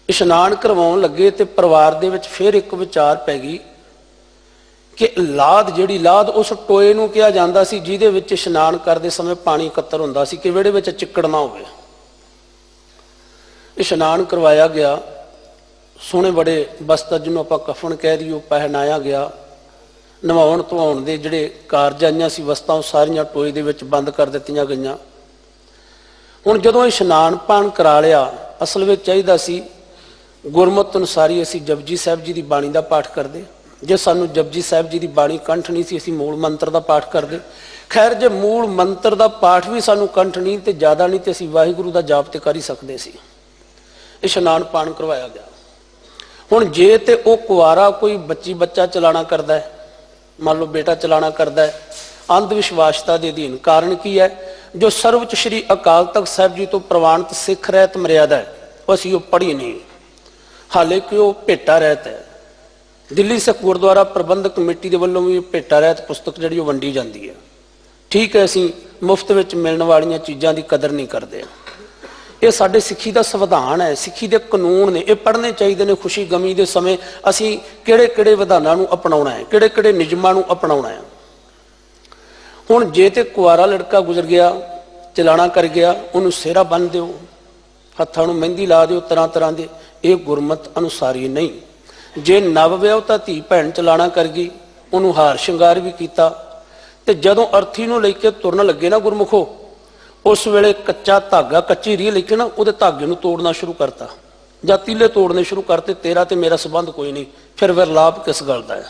इशनान करवाउण लगे ते परिवार दे विच फिर एक विचार पै गई कि लाद जिहड़ी लाद उस टोए नूं किहा जांदा सी जिहदे विच इशनान करदे समय पानी इकत्तर हुंदा सी कि विहड़े विच चिक्कड़ ना होवे। इशनान करवाया गया, सोहणे बड़े बस्तर जिन्हों आपां कफन कह दईए पहनाया गया। नवाउण धुआउण दे जिहड़े कारज आईआं सी वस्तां सारियां टोए दे विच बंद कर दित्तियां गईआं। हुण जदों इशनान पाण करा लिया, असल विच चाहीदा सी गुरमत अनुसारी असीं जपजी साहिब जी दी बाणी दा पाठ करदे। जे सानू जपजी साहिब जी की बाणी कंठ नहीं सी, असीं मूल मंत्र का पाठ करते। खैर जे मूल मंत्र का पाठ भी सानू कंठ नहीं तो ज़्यादा नहीं तो असीं वाहिगुरू का जाप तो कर ही सकते सी। इशनान पान करवाया गया। हुण जे ते वो कुआरा कोई बच्ची बच्चा चलाना करता है, मान लो बेटा चलाना करता है, अंध विश्वासता के अधीन। कारण की है, जो सर्वोच्च श्री अकाल तख्त साहिब जी तो प्रवानित सिख रहत मर्यादा है वो असीं वो पढ़ी नहीं, हाले कि वो भेटा रहत है। दिल्ली सिख गुरुद्वारा प्रबंधक कमेटी के वलों भी भेटा रहत पुस्तक जी वंडी जाती है। ठीक है, असीं मुफ्त में मिलने वाली चीज़ों की कदर नहीं करते। ये साडे सिੱਖੀ का संविधान है, सिੱਖੀ के कानून ने, ये पढ़ने चाहिए ने। खुशी गमी के समय असीं किहड़े-किहड़े विधानां नूं अपनाउणा है, किहड़े-किहड़े नियमां नूं अपनाउणा है। हुण जे ते कुआरा लड़का गुजर गया, चलाना कर गया, उन्होंने सेहरा बन दिओ, हत्थां नूं मेहंदी ला दिओ तरह तरह के, ये गुरमत अनुसारी नहीं। जे नव विआहता धी भैन चलाना कर गई, उन्होंने हार श्रृंगार भी किया, तो जदों अर्थी नूं लेके तुरन लगे ना गुरमुखो, उस वेले कच्चा धागा, कच्ची रीह लेके ना उहदे धागे नूं तोड़ना शुरू करता, जां तीले तोड़ने शुरू करते। तेरा ते मेरा संबंध कोई नहीं, फिर विरलाप किस गल दा है?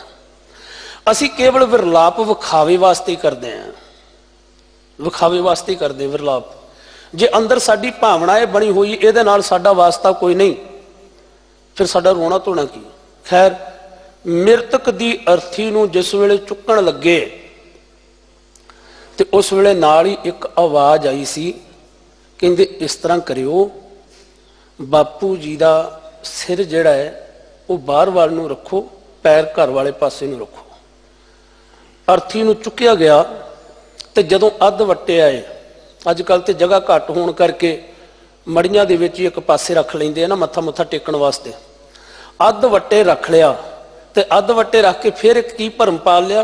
असीं केवल विरलाप विखावे वास्ते ही करते हैं, विखावे वास्ते ही करते विरलाप। जे अंदर साडी भावना ये बनी हुई, इहदे नाल साडा वास्ता कोई नहीं, फिर साडा रोना धोना की। खैर, मृतक दी अर्थी नूं जिस वेले चुकण लगे ते उस वेले नाल ही एक आवाज़ आई सी, कहंदे इस तरह करियो, बापू जी दा सिर जिहड़ा है वो बाहर वाल नूं रखो, पैर घर वाले पासे नूं रखो। अर्थी नूं चुकिया गया ते जदों अध वट्टे आए, अजकल ते जगह घट होण करके मड़ियां दे विच एक पासे रख लैंदे ना मत्था मुत्था टेकण वास्ते। अध वट्टे रख लिया ते अध वट्टे रख के फिर एक की भरम पाल लिया,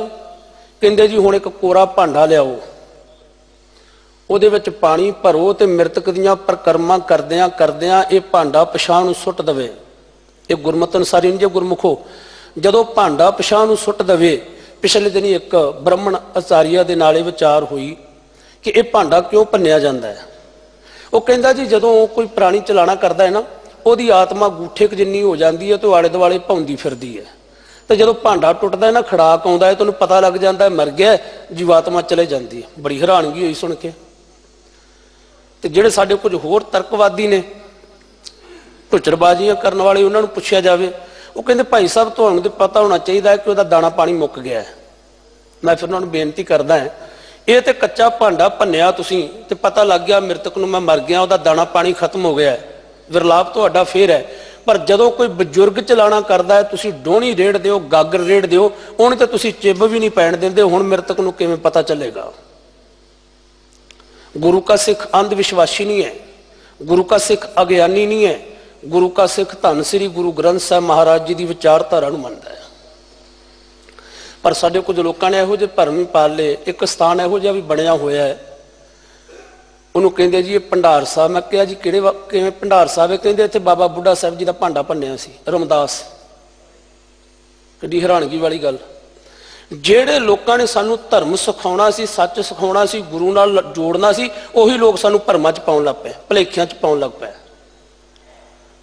कहंदे जी हुण एक कोरा भांडा लियाओ, उहदे विच पानी भरो ते मृतक दीआं परिक्रमा करदिआं करदिआं ये भांडा पिछां नूं सुੱਟ दवे ਇਹ ਗੁਰਮਤਿ ਅਨੁਸਾਰੀ ਨਹੀਂ ਜੇ ਗੁਰਮੁਖੋ। ਜਦੋਂ ਭਾਂਡਾ ਪਿਛਾਂਹ ਨੂੰ ਸੁੱਟ ਦਵੇ, ਪਿਛਲੇ ਦਿਨੀ ਇੱਕ ਬ੍ਰਾਹਮਣ ਆਚਾਰੀਆ ਦੇ ਨਾਲੇ ਵਿਚਾਰ ਹੋਈ ਕਿ ਇਹ ਭਾਂਡਾ ਕਿਉਂ ਭੰਨਿਆ ਜਾਂਦਾ ਹੈ। ਉਹ ਕਹਿੰਦਾ ਜੀ ਜਦੋਂ ਕੋਈ ਪ੍ਰਾਣੀ ਚਲਾਣਾ ਕਰਦਾ ਹੈ ਨਾ, ਉਹਦੀ ਆਤਮਾ ਗੂਠੇ ਕੁ ਜਿੰਨੀ ਹੋ ਜਾਂਦੀ ਹੈ ਤੇ ਆਲੇ ਦੁਆਲੇ ਭੌਂਦੀ ਫਿਰਦੀ ਹੈ, ਤੇ ਜਦੋਂ ਭਾਂਡਾ ਟੁੱਟਦਾ ਹੈ ਨਾ, ਖੜਾਕ ਆਉਂਦਾ ਹੈ, ਤੁਹਾਨੂੰ ਪਤਾ ਲੱਗ ਜਾਂਦਾ ਮਰ ਗਿਆ, ਜੀਵਾਤਮਾ ਚਲੇ ਜਾਂਦੀ ਹੈ। ਬੜੀ ਹੈਰਾਨਗੀ ਹੋਈ ਸੁਣ ਕੇ। ਤੇ ਜਿਹੜੇ ਸਾਡੇ ਕੁਝ ਹੋਰ ਤਰਕਵਾਦੀ ਨੇ, ਢੁੱਚੜਬਾਜ਼ੀਆਂ ਕਰਨ ਵਾਲੇ, ਉਹਨਾਂ ਨੂੰ ਪੁੱਛਿਆ ਜਾਵੇ, ਉਹ ਕਹਿੰਦੇ ਭਾਈ ਸਾਹਿਬ ਤੁਹਾਨੂੰ ਤੇ ਪਤਾ ਹੋਣਾ ਚਾਹੀਦਾ ਹੈ ਕਿ ਉਹਦਾ ਦਾਣਾ ਪਾਣੀ ਮੁੱਕ ਗਿਆ ਹੈ। ਮੈਂ ਫਿਰ ਉਹਨਾਂ ਨੂੰ ਬੇਨਤੀ ਕਰਦਾ ਹਾਂ, ਇਹ ਤੇ ਕੱਚਾ ਭਾਂਡਾ ਭੰਨਿਆ ਤੁਸੀਂ ਤੇ ਪਤਾ ਲੱਗ ਗਿਆ ਮ੍ਰਿਤਕ ਨੂੰ ਮੈਂ ਮਰ ਗਿਆ, ਉਹਦਾ ਦਾਣਾ ਪਾਣੀ ਖਤਮ ਹੋ ਗਿਆ, ਵਿਰਲਾਪ ਤੁਹਾਡਾ ਫੇਰ ਹੈ। ਪਰ ਜਦੋਂ ਕੋਈ ਬਜ਼ੁਰਗ ਚਲਾਣਾ ਕਰਦਾ ਹੈ, ਤੁਸੀਂ ਡੋਣੀ ਰੇੜ ਦਿਓ, ਗਾਗਰ ਰੇੜ ਦਿਓ, ਉਹਨੇ ਤੇ ਤੁਸੀਂ ਚਿੱਬ ਵੀ ਨਹੀਂ ਪੈਣ ਦਿੰਦੇ, ਹੁਣ ਮ੍ਰਿਤਕ ਨੂੰ ਕਿਵੇਂ ਪਤਾ ਚੱਲੇਗਾ। ਗੁਰੂ ਕਾ ਸਿੱਖ ਅੰਧ ਵਿਸ਼ਵਾਸੀ ਨਹੀਂ ਹੈ, ਗੁਰੂ ਕਾ ਸਿੱਖ ਅਗਿਆਨੀ ਨਹੀਂ ਹੈ, ਗੁਰੂ ਕਾ ਸਿੱਖ ਧੰਨ ਸ੍ਰੀ ਗੁਰੂ ਗ੍ਰੰਥ ਸਾਹਿਬ ਮਹਾਰਾਜ ਜੀ ਦੀ ਵਿਚਾਰਧਾਰਾ ਨੂੰ ਮੰਨਦਾ ਹੈ। ਪਰ ਸਾਡੇ ਕੁਝ ਲੋਕਾਂ ਨੇ ਇਹੋ ਜਿਹੇ ਭਰਮ ਹੀ ਪਾਲ ਲਏ। ਇੱਕ ਸਥਾਨ ਇਹੋ ਜਿਹਾ ਵੀ ਬਣਿਆ ਹੋਇਆ ਹੈ, ਉਹਨੂੰ ਕਹਿੰਦੇ ਜੀ ਇਹ ਭੰਡਾਰ ਸਾਹਿਬ। ਮੈਂ ਕਿਹਾ ਜੀ ਕਿਵੇਂ ਭੰਡਾਰ ਸਾਹਿਬ ਹੈ? ਕਹਿੰਦੇ ਇੱਥੇ ਬਾਬਾ ਬੁੱਢਾ ਸਾਹਿਬ ਜੀ ਦਾ ਭਾਂਡਾ ਭੰਨਿਆ ਸੀ, ਰਮਦਾਸ। ਕਿੱਡੀ ਹੈਰਾਨਗੀ ਵਾਲੀ ਗੱਲ। ਜਿਹੜੇ ਲੋਕਾਂ ਨੇ ਸਾਨੂੰ ਧਰਮ ਸਿਖਾਉਣਾ ਸੀ, ਸੱਚ ਸਿਖਾਉਣਾ ਸੀ, ਗੁਰੂ ਨਾਲ ਜੋੜਨਾ ਸੀ, ਉਹੀ ਲੋਕ ਸਾਨੂੰ ਭਰਮਾਂ 'ਚ ਪਾਉਣ ਲੱਗ ਪਏ, ਭੁਲੇਖਿਆਂ 'ਚ ਪਾਉਣ ਲੱਗ ਪਏ।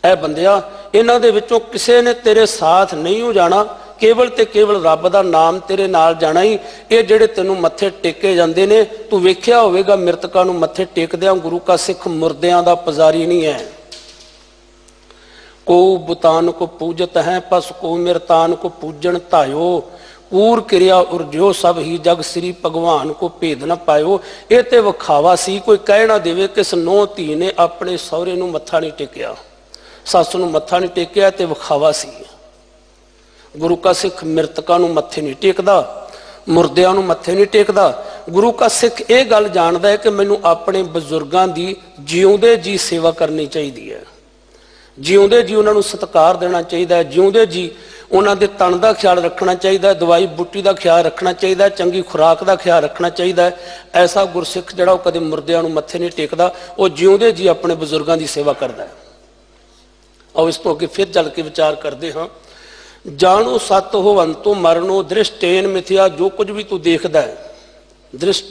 ਇਹ ਬੰਦਿਆ, ਇਹਨਾਂ ਦੇ ਵਿੱਚੋਂ ਕਿਸੇ ਨੇ ਤੇਰੇ ਸਾਥ ਨਹੀਂ ਹੋ ਜਾਣਾ, ਕੇਵਲ ਤੇ ਕੇਵਲ ਰੱਬ ਦਾ ਨਾਮ ਤੇਰੇ ਨਾਲ ਜਾਣਾ ਹੀ। ਇਹ ਜਿਹੜੇ ਤੈਨੂੰ ਮੱਥੇ ਟੇਕੇ ਜਾਂਦੇ ਨੇ, ਤੂੰ ਵੇਖਿਆ ਹੋਵੇਗਾ ਮ੍ਰਿਤਕਾਂ ਨੂੰ ਮੱਥੇ ਟੇਕਦਿਆਂ, ਗੁਰੂ ਕਾ ਸਿੱਖ ਮੁਰਦਿਆਂ ਦਾ ਪੁਜਾਰੀ ਨਹੀਂ ਹੈ। ਕੋ ਬੁਤਾਨ ਕੋ ਪੂਜਤ ਹੈ, ਪਸ ਕੋ ਮਿਰਤਾਨ ਕੋ ਪੂਜਣ ਧਾਇਓ, ਕੂਰ ਕਿਰਿਆ ਉਰਜਿਓ, ਸਭ ਹੀ ਜਗ ਸ੍ਰੀ ਭਗਵਾਨ ਕੋ ਭੇਦ ਨਾ ਪਾਇਓ। ਇਹ ਤੇ ਵਿਖਾਵਾ ਸੀ, ਕੋਈ ਕਹਿ ਨਾ ਦੇਵੇ ਕਿਸ ਨੂੰਹ ਧੀ ਨੇ ਆਪਣੇ ਸਹੁਰੇ ਨੂੰ ਮੱਥਾ ਨਹੀਂ ਟੇਕਿਆ, ਸੱਸ ਨੂੰ ਮੱਥਾ ਨਹੀਂ ਟੇਕਿਆ, ਤੇ ਵਿਖਾਵਾ ਸੀ। ਗੁਰੂ ਕਾ ਸਿੱਖ ਮ੍ਰਿਤਕਾਂ ਨੂੰ ਮੱਥੇ ਨਹੀਂ ਟੇਕਦਾ, ਮੁਰਦਿਆਂ ਨੂੰ ਮੱਥੇ ਨਹੀਂ ਟੇਕਦਾ। ਗੁਰੂ ਕਾ ਸਿੱਖ ਇਹ ਗੱਲ ਜਾਣਦਾ ਹੈ ਕਿ ਮੈਨੂੰ ਆਪਣੇ ਬਜ਼ੁਰਗਾਂ ਦੀ ਜਿਉਂਦੇ ਜੀ ਸੇਵਾ ਕਰਨੀ ਚਾਹੀਦੀ ਹੈ, ਜਿਉਂਦੇ ਜੀ ਉਹਨਾਂ ਨੂੰ ਸਤਿਕਾਰ ਦੇਣਾ ਚਾਹੀਦਾ ਹੈ, ਜਿਉਂਦੇ ਜੀ ਉਹਨਾਂ ਦੇ ਤਨ ਦਾ ਖਿਆਲ ਰੱਖਣਾ ਚਾਹੀਦਾ, ਦਵਾਈ ਬੂਟੀ ਦਾ ਖਿਆਲ ਰੱਖਣਾ ਚਾਹੀਦਾ, ਚੰਗੀ ਖੁਰਾਕ ਦਾ ਖਿਆਲ ਰੱਖਣਾ ਚਾਹੀਦਾ ਹੈ। ਐਸਾ ਗੁਰਸਿੱਖ ਜਿਹੜਾ ਉਹ ਕਦੇ ਮੁਰਦਿਆਂ ਨੂੰ ਮੱਥੇ ਨਹੀਂ ਟੇਕਦਾ, ਉਹ ਜਿਉਂਦੇ ਜੀ ਆਪਣੇ ਬਜ਼ੁਰਗਾਂ ਦੀ ਸੇਵਾ ਕਰਦਾ ਹੈ। ਆਓ ਇਸ ਤੋਂ ਅੱਗੇ ਫਿਰ ਚੱਲ ਕੇ ਵਿਚਾਰ ਕਰਦੇ ਹਾਂ। ਜਾਣੋ ਸਤ ਹੋ ਅੰਤੋ ਮਰਨੋ, ਦ੍ਰਿਸ਼ਟੇਨ ਮਿਥਿਆ। ਜੋ ਕੁਝ ਵੀ ਤੂੰ ਦੇਖਦਾ ਹੈ, ਦ੍ਰਿਸ਼ਟ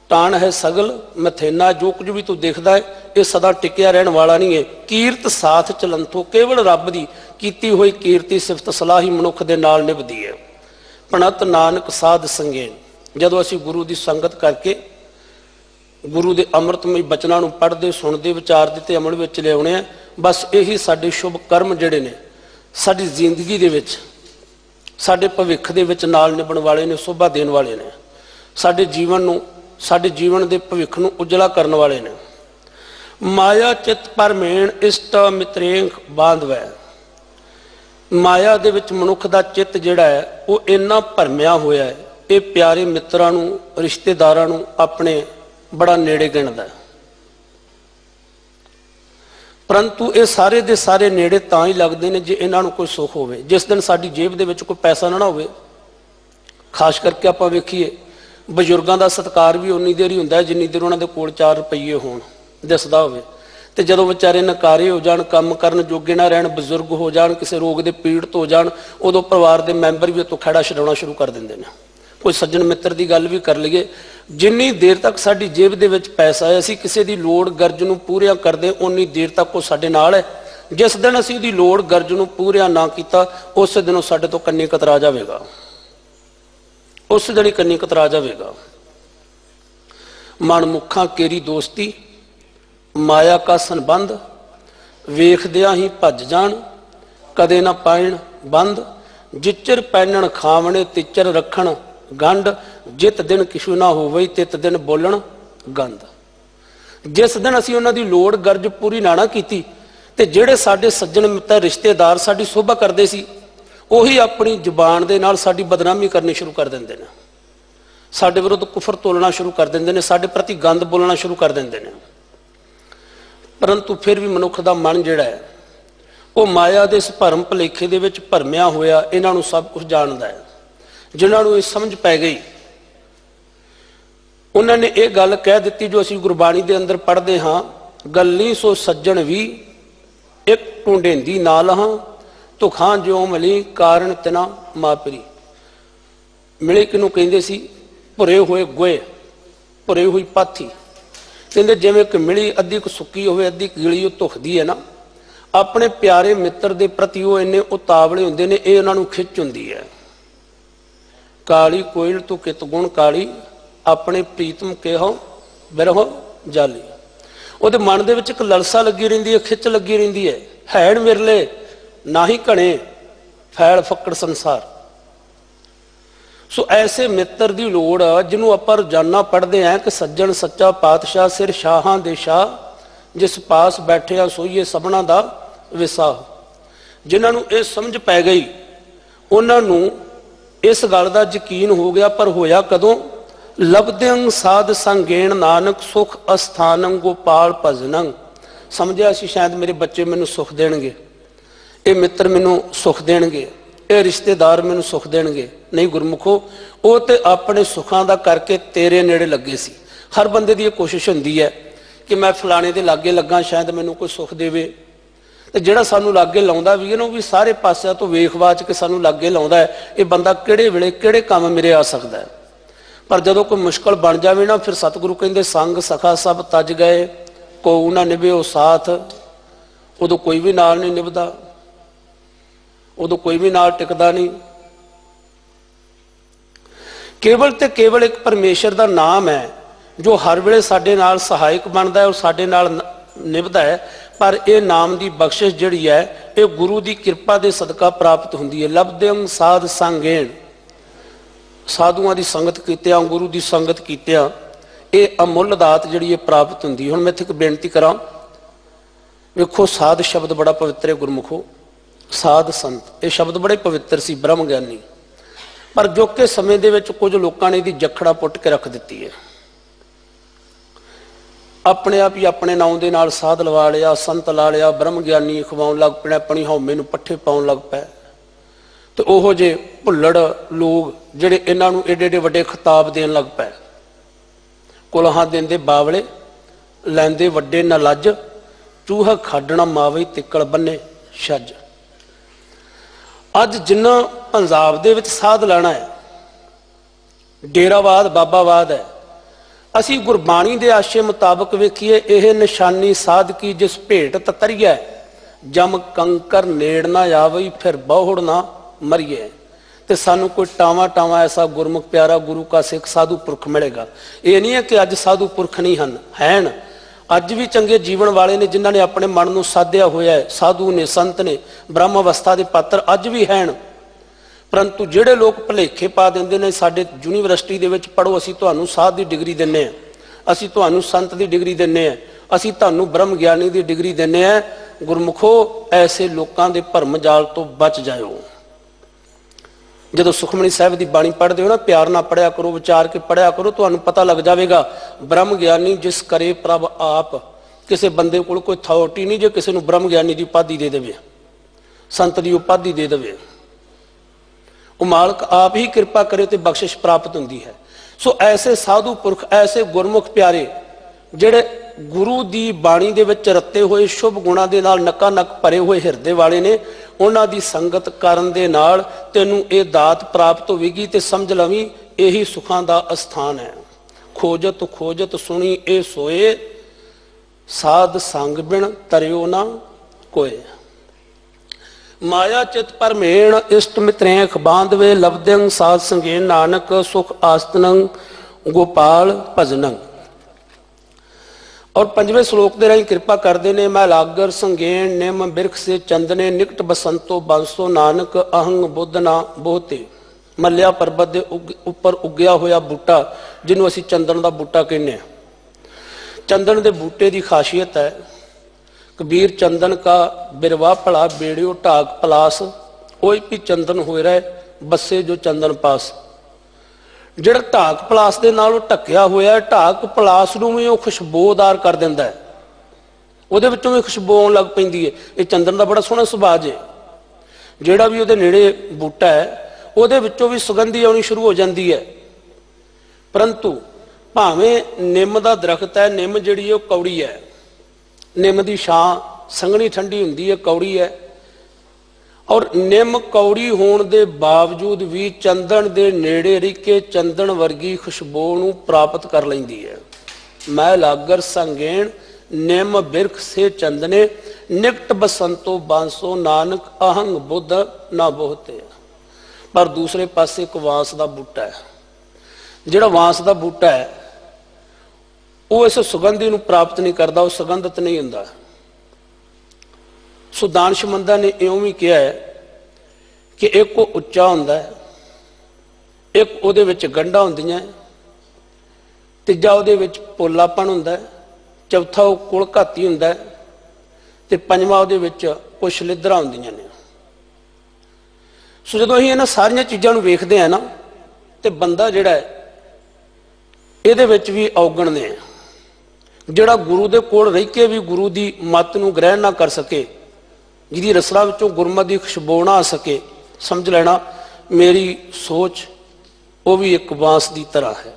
ਟਾਣ ਹੈ ਸਗਲ ਮਥੇਨਾ, ਜੋ ਕੁਝ ਵੀ ਤੂੰ ਦੇਖਦਾ ਹੈ ਇਹ ਸਦਾ ਟਿਕਿਆ ਰਹਿਣ ਵਾਲਾ ਨਹੀਂ ਹੈ। ਕੀਰਤ ਸਾਥ ਚਲੰਥੋ, ਕੇਵਲ ਰੱਬ ਦੀ ਕੀਤੀ ਹੋਈ ਕੀਰਤੀ ਸਿਫਤ ਸਲਾਹ ਹੀ ਮਨੁੱਖ ਦੇ ਨਾਲ ਨਿਭਦੀ ਹੈ। ਪਣਤ ਨਾਨਕ ਸਾਧ ਸੰਗੇਨ, ਜਦੋਂ ਅਸੀਂ ਗੁਰੂ ਦੀ ਸੰਗਤ ਕਰਕੇ ਗੁਰੂ ਦੇ ਅੰਮ੍ਰਿਤਮਈ ਬਚਨਾਂ ਨੂੰ ਪੜ੍ਹਦੇ, ਸੁਣਦੇ, ਵਿਚਾਰਦੇ ਤੇ ਅਮਲ ਵਿੱਚ ਲਿਆਉਣੇ ਆ, ਬਸ ਇਹੀ ਸਾਡੇ ਸ਼ੁਭ ਕਰਮ ਜਿਹੜੇ ਨੇ ਸਾਡੀ ਜ਼ਿੰਦਗੀ ਦੇ ਵਿੱਚ, ਸਾਡੇ ਭਵਿੱਖ ਦੇ ਵਿੱਚ ਨਾਲ ਨਿਭਣ ਵਾਲੇ ਨੇ, ਸੋਭਾ ਦੇਣ ਵਾਲੇ ਨੇ, ਸਾਡੇ ਜੀਵਨ ਨੂੰ, ਸਾਡੇ ਜੀਵਨ ਦੇ ਭਵਿੱਖ ਨੂੰ ਉਜਲਾ ਕਰਨ ਵਾਲੇ ਨੇ। ਮਾਇਆ ਚਿੱਤ ਪਰਮੇਣ ਇਸ਼ਟ ਮਿਤਰੇਂਖ ਬਾਂਧਵੈ। ਮਾਇਆ ਦੇ ਵਿੱਚ ਮਨੁੱਖ ਦਾ ਚਿੱਤ ਜਿਹੜਾ ਹੈ ਉਹ ਇੰਨਾ ਭਰਮਿਆ ਹੋਇਆ ਹੈ, ਇਹ ਪਿਆਰੇ ਮਿੱਤਰਾਂ ਨੂੰ, ਰਿਸ਼ਤੇਦਾਰਾਂ ਨੂੰ ਆਪਣੇ ਬੜਾ ਨੇੜੇ ਗਿਣਦਾ ਹੈ। ਪਰੰਤੂ ਇਹ ਸਾਰੇ ਦੇ ਸਾਰੇ ਨੇੜੇ ਤਾਂ ਹੀ ਲੱਗਦੇ ਨੇ ਜੇ ਇਹਨਾਂ ਨੂੰ ਕੋਈ ਸੁੱਖ ਹੋਵੇ। ਜਿਸ ਦਿਨ ਸਾਡੀ ਜੇਬ ਦੇ ਵਿੱਚ ਕੋਈ ਪੈਸਾ ਨਾ ਹੋਵੇ, ਖਾਸ ਕਰਕੇ ਆਪਾਂ ਵੇਖੀਏ ਬਜ਼ੁਰਗਾਂ ਦਾ ਸਤਿਕਾਰ ਵੀ ਉਨੀ ਦੇਰ ਹੀ ਹੁੰਦਾ ਹੈ ਜਿੰਨੀ ਦੇਰ ਉਹਨਾਂ ਦੇ ਕੋਲ 4 ਰੁਪਈਏ ਹੋਣ, ਦਿਸਦਾ ਹੋਵੇ। ਤੇ ਜਦੋਂ ਵਿਚਾਰੇ ਨਕਾਰੇ ਹੋ ਜਾਣ, ਕੰਮ ਕਰਨ ਜੋਗੇ ਨਾ ਰਹਿਣ, ਬਜ਼ੁਰਗ ਹੋ ਜਾਣ, ਕਿਸੇ ਰੋਗ ਦੇ ਪੀੜਤ ਹੋ ਜਾਣ, ਉਦੋਂ ਪਰਿਵਾਰ ਦੇ ਮੈਂਬਰ ਵੀ ਉਤੋਂ ਖਹਿੜਾ ਛਡਾਉਣਾ ਸ਼ੁਰੂ ਕਰ ਦਿੰਦੇ ਨੇ। ਕੋਈ ਸੱਜਣ ਮਿੱਤਰ ਦੀ ਗੱਲ ਵੀ ਕਰ ਲਈਏ, ਜਿੰਨੀ ਦੇਰ ਤੱਕ ਸਾਡੀ ਜੇਬ ਦੇ ਵਿੱਚ ਪੈਸਾ ਹੈ, ਅਸੀਂ ਕਿਸੇ ਦੀ ਲੋੜ ਗਰਜ ਨੂੰ ਪੂਰੀਆਂ ਕਰਦੇ, ਉਨੀ ਦੇਰ ਤੱਕ ਉਹ ਸਾਡੇ ਨਾਲ ਹੈ। ਜਿਸ ਦਿਨ ਅਸੀਂ ਉਹਦੀ ਲੋੜ ਗਰਜ ਨੂੰ ਪੂਰੀਆਂ ਨਾ ਕੀਤਾ, ਉਸ ਦਿਨ ਉਹ ਸਾਡੇ ਤੋਂ ਕੰਨੀ ਕਤਰਾ ਜਾਵੇਗਾ, ਉਸ ਦਿਨ ਹੀ ਕੰਨੀ ਕਤਰਾ ਜਾਵੇਗਾ। ਮਨ ਮੁੱਖਾਂ ਕੇਰੀ ਦੋਸਤੀ, ਮਾਇਆ ਕਾ ਸੰਬੰਧ, ਵੇਖਦਿਆਂ ਹੀ ਭੱਜ ਜਾਣ, ਕਦੇ ਨਾ ਪਾਇਣ ਬੰਦ। ਜਿਚਰ ਪੈਣਨ ਖਾਵਣੇ, ਤਿਚਰ ਰੱਖਣ ਗੰਢ, ਜਿਤ ਦਿਨ ਕਿਛੂ ਨਾ ਹੋਵੇ, ਤਿਤ ਦਿਨ ਬੋਲਣ ਗੰਦ। ਜਿਸ ਦਿਨ ਅਸੀਂ ਉਹਨਾਂ ਦੀ ਲੋੜ ਗਰਜ ਪੂਰੀ ਨਾ ਕੀਤੀ, ਤੇ ਜਿਹੜੇ ਸਾਡੇ ਸੱਜਣ ਮਿੱਤਰ ਰਿਸ਼ਤੇਦਾਰ ਸਾਡੀ ਸੋਭਾ ਕਰਦੇ ਸੀ, ਉਹੀ ਆਪਣੀ ਜ਼ੁਬਾਨ ਦੇ ਨਾਲ ਸਾਡੀ ਬਦਨਾਮੀ ਕਰਨੀ ਸ਼ੁਰੂ ਕਰ ਦਿੰਦੇ ਨੇ, ਸਾਡੇ ਵਿਰੁੱਧ ਕੁਫਰ ਤੋਲਣਾ ਸ਼ੁਰੂ ਕਰ ਦਿੰਦੇ ਨੇ, ਸਾਡੇ ਪ੍ਰਤੀ ਗੰਦ ਬੋਲਣਾ ਸ਼ੁਰੂ ਕਰ ਦਿੰਦੇ ਨੇ। ਪਰੰਤੂ ਫਿਰ ਵੀ ਮਨੁੱਖ ਦਾ ਮਨ ਜਿਹੜਾ ਹੈ ਉਹ ਮਾਇਆ ਦੇ ਇਸ ਭਰਮ ਭੁਲੇਖੇ ਦੇ ਵਿੱਚ ਭਰਮਿਆ ਹੋਇਆ ਇਹਨਾਂ ਨੂੰ ਸਭ ਕੁਝ ਜਾਣਦਾ ਹੈ। ਜਿਨ੍ਹਾਂ ਨੂੰ ਇਹ ਸਮਝ ਪੈ ਗਈ, ਉਹਨਾਂ ਨੇ ਇਹ ਗੱਲ ਕਹਿ ਦਿੱਤੀ ਜੋ ਅਸੀਂ ਗੁਰਬਾਣੀ ਦੇ ਅੰਦਰ ਪੜ੍ਹਦੇ ਹਾਂ, ਗੱਲੀ ਸੋ ਸੱਜਣ ਵੀ एक टूंडेंदी ना लहां तुखां ज्यों मिली कारण तिना मापरी। मिली किनू कहंदे सी? भुरे हुए गोए, भुरी हुई पाथी। कहंदे जिवें कि मिली अद्धी क सुक्की होवे अद्धी गीली धुखदी है ना, अपने प्यारे मित्र के प्रति वो इन्ने उतावले हुंदे ने, ये उन्हां नूं खिच हुंदी है। काली कोयल तू कित गुण काली अपने प्रीतम केहो बिरहो जाली। ਉਹਦੇ मन ਦੇ ਵਿੱਚ ਇੱਕ ਲਲਸਾ ਲੱਗੀ ਰਹਿੰਦੀ ਹੈ, ਖਿੱਚ ਲੱਗੀ ਰਹਿੰਦੀ ਹੈ। हैण मिरले ना ही घने फैल फक्कड़ संसार। सो ऐसे मित्र की लोड़ जिन्हों आप रोजाना पढ़ते हैं कि सज्जन सच्चा पातशाह सिर शाहां दे शाह जिस पास बैठे आ सोईए सबना दा विसाह। जिन्होंने ये समझ पै गई उन्होंने इस गल का यकीन हो गया, पर होया कदों? लभद्यं साध संगेण नानक सुख अस्थानं गोपाल भजनं। समझिया सी शायद मेरे बच्चे मैनू सुख देणगे, ये मित्र मैनू सुख देणगे, ये रिश्तेदार मैनू सुख देणगे। नहीं गुरमुखो, वो तो अपने सुखां दा करके तेरे नेड़े लगे सी। हर बंदे दी कोशिश हुंदी है कि मैं फलाने दे लागे लगा शायद मैनू कोई सुख देवे। तो जिहड़ा सानू लागे लाउंदा भी है ना, वो भी सारे पासिਆਂ तो वेख वाच के सानू लागे लाउंदा है, ये बंदा किहड़े वेले किहड़े काम मेरे आ सकदा है। पर जदों कोई मुश्किल बन जाए ना, फिर सतगुरु कहंदे संग सखा सब तज गए को ना निभे साथ। उदों कोई भी नाल नहीं निभदा, उदों कोई भी नाल टिकदा नहीं। केवल ते केवल एक परमेश्वर का नाम है जो हर वेले साडे नाल सहायक बनता है और साडे नाल निभदा है। पर यह नाम की बख्शिश जिहड़ी है ये गुरु की कृपा के सदका प्राप्त हुंदी है। लभद्यं साध संगेण, साधुआं की संगत कीतियां गुरु की संगत कीतियां ये अमुल दात जिहड़ी है प्राप्त हुंदी। हुण मैं इत्थे एक बेनती करां, वेखो साध शब्द बड़ा पवित्र है गुरमुखो। साध संत ये शब्द बड़े पवित्र सी, ब्रह्म ज्ञानी। पर जो कि समय दे विच कुछ लोगों ने इहदी जखड़ा पुट के रख दी है। अपने आप ही अपने नाम के नाल साध लवा लिया, संत ला लिया, ब्रह्म ज्ञानी खवाउण लग पे, अपनी हौमे नूं पट्ठे पाउण लग पे। तो ओहो जे भुल्लड़ लोग जिहड़े इन्हां नूं एडे एडे वड्डे खिताब देण लग पे। कुलहां देंदे बावले लैंदे वड्डे न लज, चूहा खाडना मावे तिक्कड़ बन्ने छज। अज जिन्ना पंजाब दे विच साध लैना है, डेरावाद बाबावाद है। असी गुरबाणी दे आशे मुताबक वेखीए यह निशानी साध की जिस भेट ततरिया जम कंकर नेड़ ना आवे फिर बहुड़ ना मरिए। तो सानू कोई टावा टावा ऐसा गुरमुख प्यारा गुरु का सिख साधु पुरख मिलेगा। ये नहीं है कि अज साधु पुरख नहीं हैं, अज भी चंगे जीवन वाले ने जिन्होंने अपने मन को साधिया होया है। साधु ने संत ने ब्रह्म अवस्था के पात्र अज भी हैं। परंतु जिहड़े लोग भुलेखे पा देंदे ने साडे यूनीवर्सिटी दे विच पढ़ो, असीं तुहानूं साध की डिग्री दिंदे हैं, असीं तुहानूं संत की डिग्री दिंदे हैं, असीं तुहानूं ब्रह्म ज्ञानी की डिग्री दिंदे हैं। गुरमुखो ऐसे लोगों के भरम जाल तो बच जाओ। जदों सुखमनी साहिब की बाणी पढ़ते हो ना, प्यार ना पढ़िया करो, विचार के पढ़िया करो, तुहानूं पता लग जाएगा ब्रह्म ज्ञानी जिस करे प्रभ आप। किसी बंदे कोल कोई अथॉरिटी नहीं जो किसी नूं ब्रह्म ज्ञानी की उपाधि दे देवे, संत की उपाधि दे देवे। वो मालक आप ही कृपा करे तो बख्शिश प्राप्त होती है। सो ऐसे साधु पुरख ऐसे गुरमुख प्यारे जिहड़े गुरु की बाणी दे विच रते हुए शुभ गुणों के नाल नका नक भरे हुए हिरदे वाले ने, उन्हां दी संगत करन दे नाल तैनूं ये दात प्राप्त होवेगी। ते समझ लवीं यही सुखां दा अस्थान है। खोजत खोजत सुनी ए सोए साध संग बिन तरियो ना कोय। माया चित परमेण इष्ट मित्रेख बांधवे लभद्यं साध संगेन नानक सुख आस्तनं गोपाल भजनं। और पंजवें श्लोक के राही कृपा करते ने, मैं लागर संगेन निम बिरख से चंदने निकट बसंतो बंसो नानक अहंग बुद्ध ना बोहते। मलिया पर्वत के उपर उगया होया बूटा जिन्हों असी चंदन का बूटा कहने। चंदन के बूटे की खासियत है, कबीर चंदन का बिरवा भला बेड़ियो ढाक पलास, ओई भी चंदन हो रहा है बसे जो चंदन पास। जिहड़ा ढाक पलास के नाल ढकिया होया ढाक पलास नूं भी खुशबूदार कर दिंदा है, उहदे विचों भी खुशबू आउण लग पैंदी है। ये चंदन का बड़ा सोहना सुभाव है। जिहड़ा भी उहदे नेड़े बूटा है उहदे विचों भी सुगंधी आउणी शुरू हो जाती है। परंतु भावें निम का दरख्त है, निम जिहड़ी है कौड़ी है, निम की छां ਸੰਘਣੀ ਠੰਡੀ ਹੁੰਦੀ ਹੈ, ਕੌੜੀ ਹੈ। ਔਰ ਨਿੰਮ ਕੌੜੀ ਹੋਣ ਦੇ ਬਾਵਜੂਦ ਵੀ ਚੰਦਨ ਦੇ ਨੇੜੇ ਰਹਿ ਕੇ ਚੰਦਨ ਵਰਗੀ ਖੁਸ਼ਬੂ ਨੂੰ ਪ੍ਰਾਪਤ ਕਰ ਲੈਂਦੀ ਹੈ। ਮੈਂ ਲਾਗਰ ਸੰਗੇਣ ਨਿੰਮ ਬਿਰਖ ਸੇ ਚੰਦਨੇ ਨਿਕਟ ਬਸੰਤੋ ਬਾਂਸੋ ਨਾਨਕ ਅਹੰਗ ਬੁੱਧ ਨਾ ਬੋਹਤੇ। ਪਰ ਦੂਸਰੇ ਪਾਸੇ ਇੱਕ ਵਾਂਸ ਦਾ ਬੂਟਾ ਹੈ। ਜਿਹੜਾ ਵਾਂਸ ਦਾ ਬੂਟਾ ਹੈ ਉਹ ਇਸ ਸੁਗੰਧੀ ਨੂੰ ਪ੍ਰਾਪਤ ਨਹੀਂ ਕਰਦਾ, ਉਹ ਸੁਗੰਧਿਤ ਨਹੀਂ ਹੁੰਦਾ। ਸੋ ਦਾਨਸ਼ਮੰਦਾਂ ਨੇ ਇਉਂ ਵੀ ਕਿਹਾ ਹੈ ਕਿ ਇੱਕ ਉਹ ਉੱਚਾ ਹੁੰਦਾ ਹੈ, ਇੱਕ ਉਹਦੇ ਵਿੱਚ ਗੰਢਾਂ ਹੁੰਦੀਆਂ, ਤੀਜਾ ਉਹਦੇ ਵਿੱਚ ਪੋਲਾਪਣ ਹੁੰਦਾ ਹੈ, ਚੌਥਾ ਉਹ ਕੁਲ ਘਾਤੀ ਹੁੰਦਾ ਹੈ, ਤੇ ਪੰਜਵਾਂ ਉਹਦੇ ਵਿੱਚ ਕੁਛ ਲਿੱਧਰਾਂ ਹੁੰਦੀਆਂ ਨੇ। ਸੋ ਜਦੋਂ ਅਸੀਂ ਇਹਨਾਂ ਸਾਰੀਆਂ ਚੀਜ਼ਾਂ ਨੂੰ ਵੇਖਦੇ ਹਾਂ ਨਾ, ਤੇ ਬੰਦਾ ਜਿਹੜਾ ਹੈ ਇਹਦੇ ਵਿੱਚ ਵੀ ਔਗਣਦੇ ਆ। ਜਿਹੜਾ ਗੁਰੂ ਦੇ ਕੋਲ ਰਹਿ ਕੇ ਵੀ ਗੁਰੂ ਦੀ ਮੱਤ ਨੂੰ ਗ੍ਰਹਿਣ ਨਾ ਕਰ ਸਕੇ, ਜਿਹਦੀ ਰਸਨਾ ਵਿੱਚੋਂ ਗੁਰਮਤਿ ਦੀ ਖੁਸ਼ਬੂ ਨਾ ਆ ਸਕੇ, ਸਮਝ ਲੈਣਾ ਮੇਰੀ ਸੋਚ ਉਹ ਵੀ ਇੱਕ ਬਾਂਸ ਦੀ ਤਰ੍ਹਾਂ ਹੈ।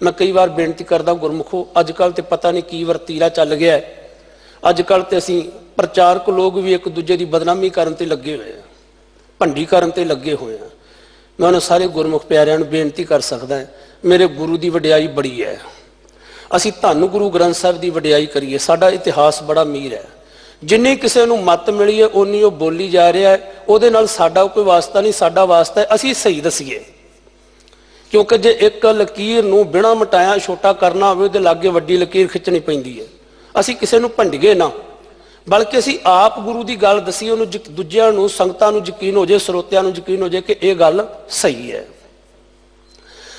ਮੈਂ ਕਈ ਵਾਰ ਬੇਨਤੀ ਕਰਦਾ, ਗੁਰਮੁਖੋ ਅੱਜ ਕੱਲ੍ਹ ਤੇ ਪਤਾ ਨਹੀਂ ਕੀ ਵਰਤੀਰਾ ਚੱਲ ਗਿਆ। ਅੱਜ ਕੱਲ੍ਹ ਤੇ ਅਸੀਂ ਪ੍ਰਚਾਰਕ ਲੋਕ ਵੀ ਇੱਕ ਦੂਜੇ ਦੀ ਬਦਨਾਮੀ ਕਰਨ ਤੇ ਲੱਗੇ ਹੋਏ ਆ, ਭੰਡੀ ਕਰਨ ਤੇ ਲੱਗੇ ਹੋਏ ਆ। ਮੈਂ ਉਹਨਾਂ ਸਾਰੇ ਗੁਰਮੁਖ ਪਿਆਰਿਆਂ ਨੂੰ ਬੇਨਤੀ ਕਰ ਸਕਦਾ, ਮੇਰੇ ਗੁਰੂ ਦੀ ਵਡਿਆਈ ਬੜੀ ਹੈ। ਅਸੀਂ ਧੰਨ ਗੁਰੂ ਗ੍ਰੰਥ ਸਾਹਿਬ ਦੀ ਵਡਿਆਈ ਕਰੀਏ। ਸਾਡਾ ਇਤਿਹਾਸ ਬੜਾ ਅਮੀਰ ਹੈ। ਜਿੰਨੀ ਕਿਸੇ ਨੂੰ ਮੱਤ ਮਿਲੀ ਹੈ ਉਨੀ ਉਹ ਬੋਲੀ ਜਾ ਰਿਹਾ ਹੈ, ਉਹਦੇ ਨਾਲ ਸਾਡਾ ਕੋਈ ਵਾਸਤਾ ਨਹੀਂ। ਸਾਡਾ ਵਾਸਤਾ ਹੈ ਅਸੀਂ ਸਹੀ ਦਸੀਏ, ਕਿਉਂਕਿ ਜੇ ਇੱਕ ਲਕੀਰ ਨੂੰ ਬਿਨਾਂ ਮਿਟਾਇਆ ਛੋਟਾ ਕਰਨਾ ਹੋਵੇ ਉਹਦੇ ਲਾਗੇ ਵੱਡੀ ਲਕੀਰ ਖਿੱਚਣੀ ਪੈਂਦੀ ਹੈ। ਅਸੀਂ ਕਿਸੇ ਨੂੰ ਭੰਡੀਏ ਨਾ, ਬਲਕਿ ਅਸੀਂ ਆਪ ਗੁਰੂ ਦੀ ਗੱਲ ਦਸੀਏ, ਉਹਨੂੰ ਦੂਜਿਆਂ ਨੂੰ, ਸੰਗਤਾਂ ਨੂੰ ਯਕੀਨ ਹੋ ਜਾਏ, ਸਰੋਤਿਆਂ ਨੂੰ ਯਕੀਨ ਹੋ ਜਾਏ ਕਿ ਇਹ ਗੱਲ ਸਹੀ ਹੈ।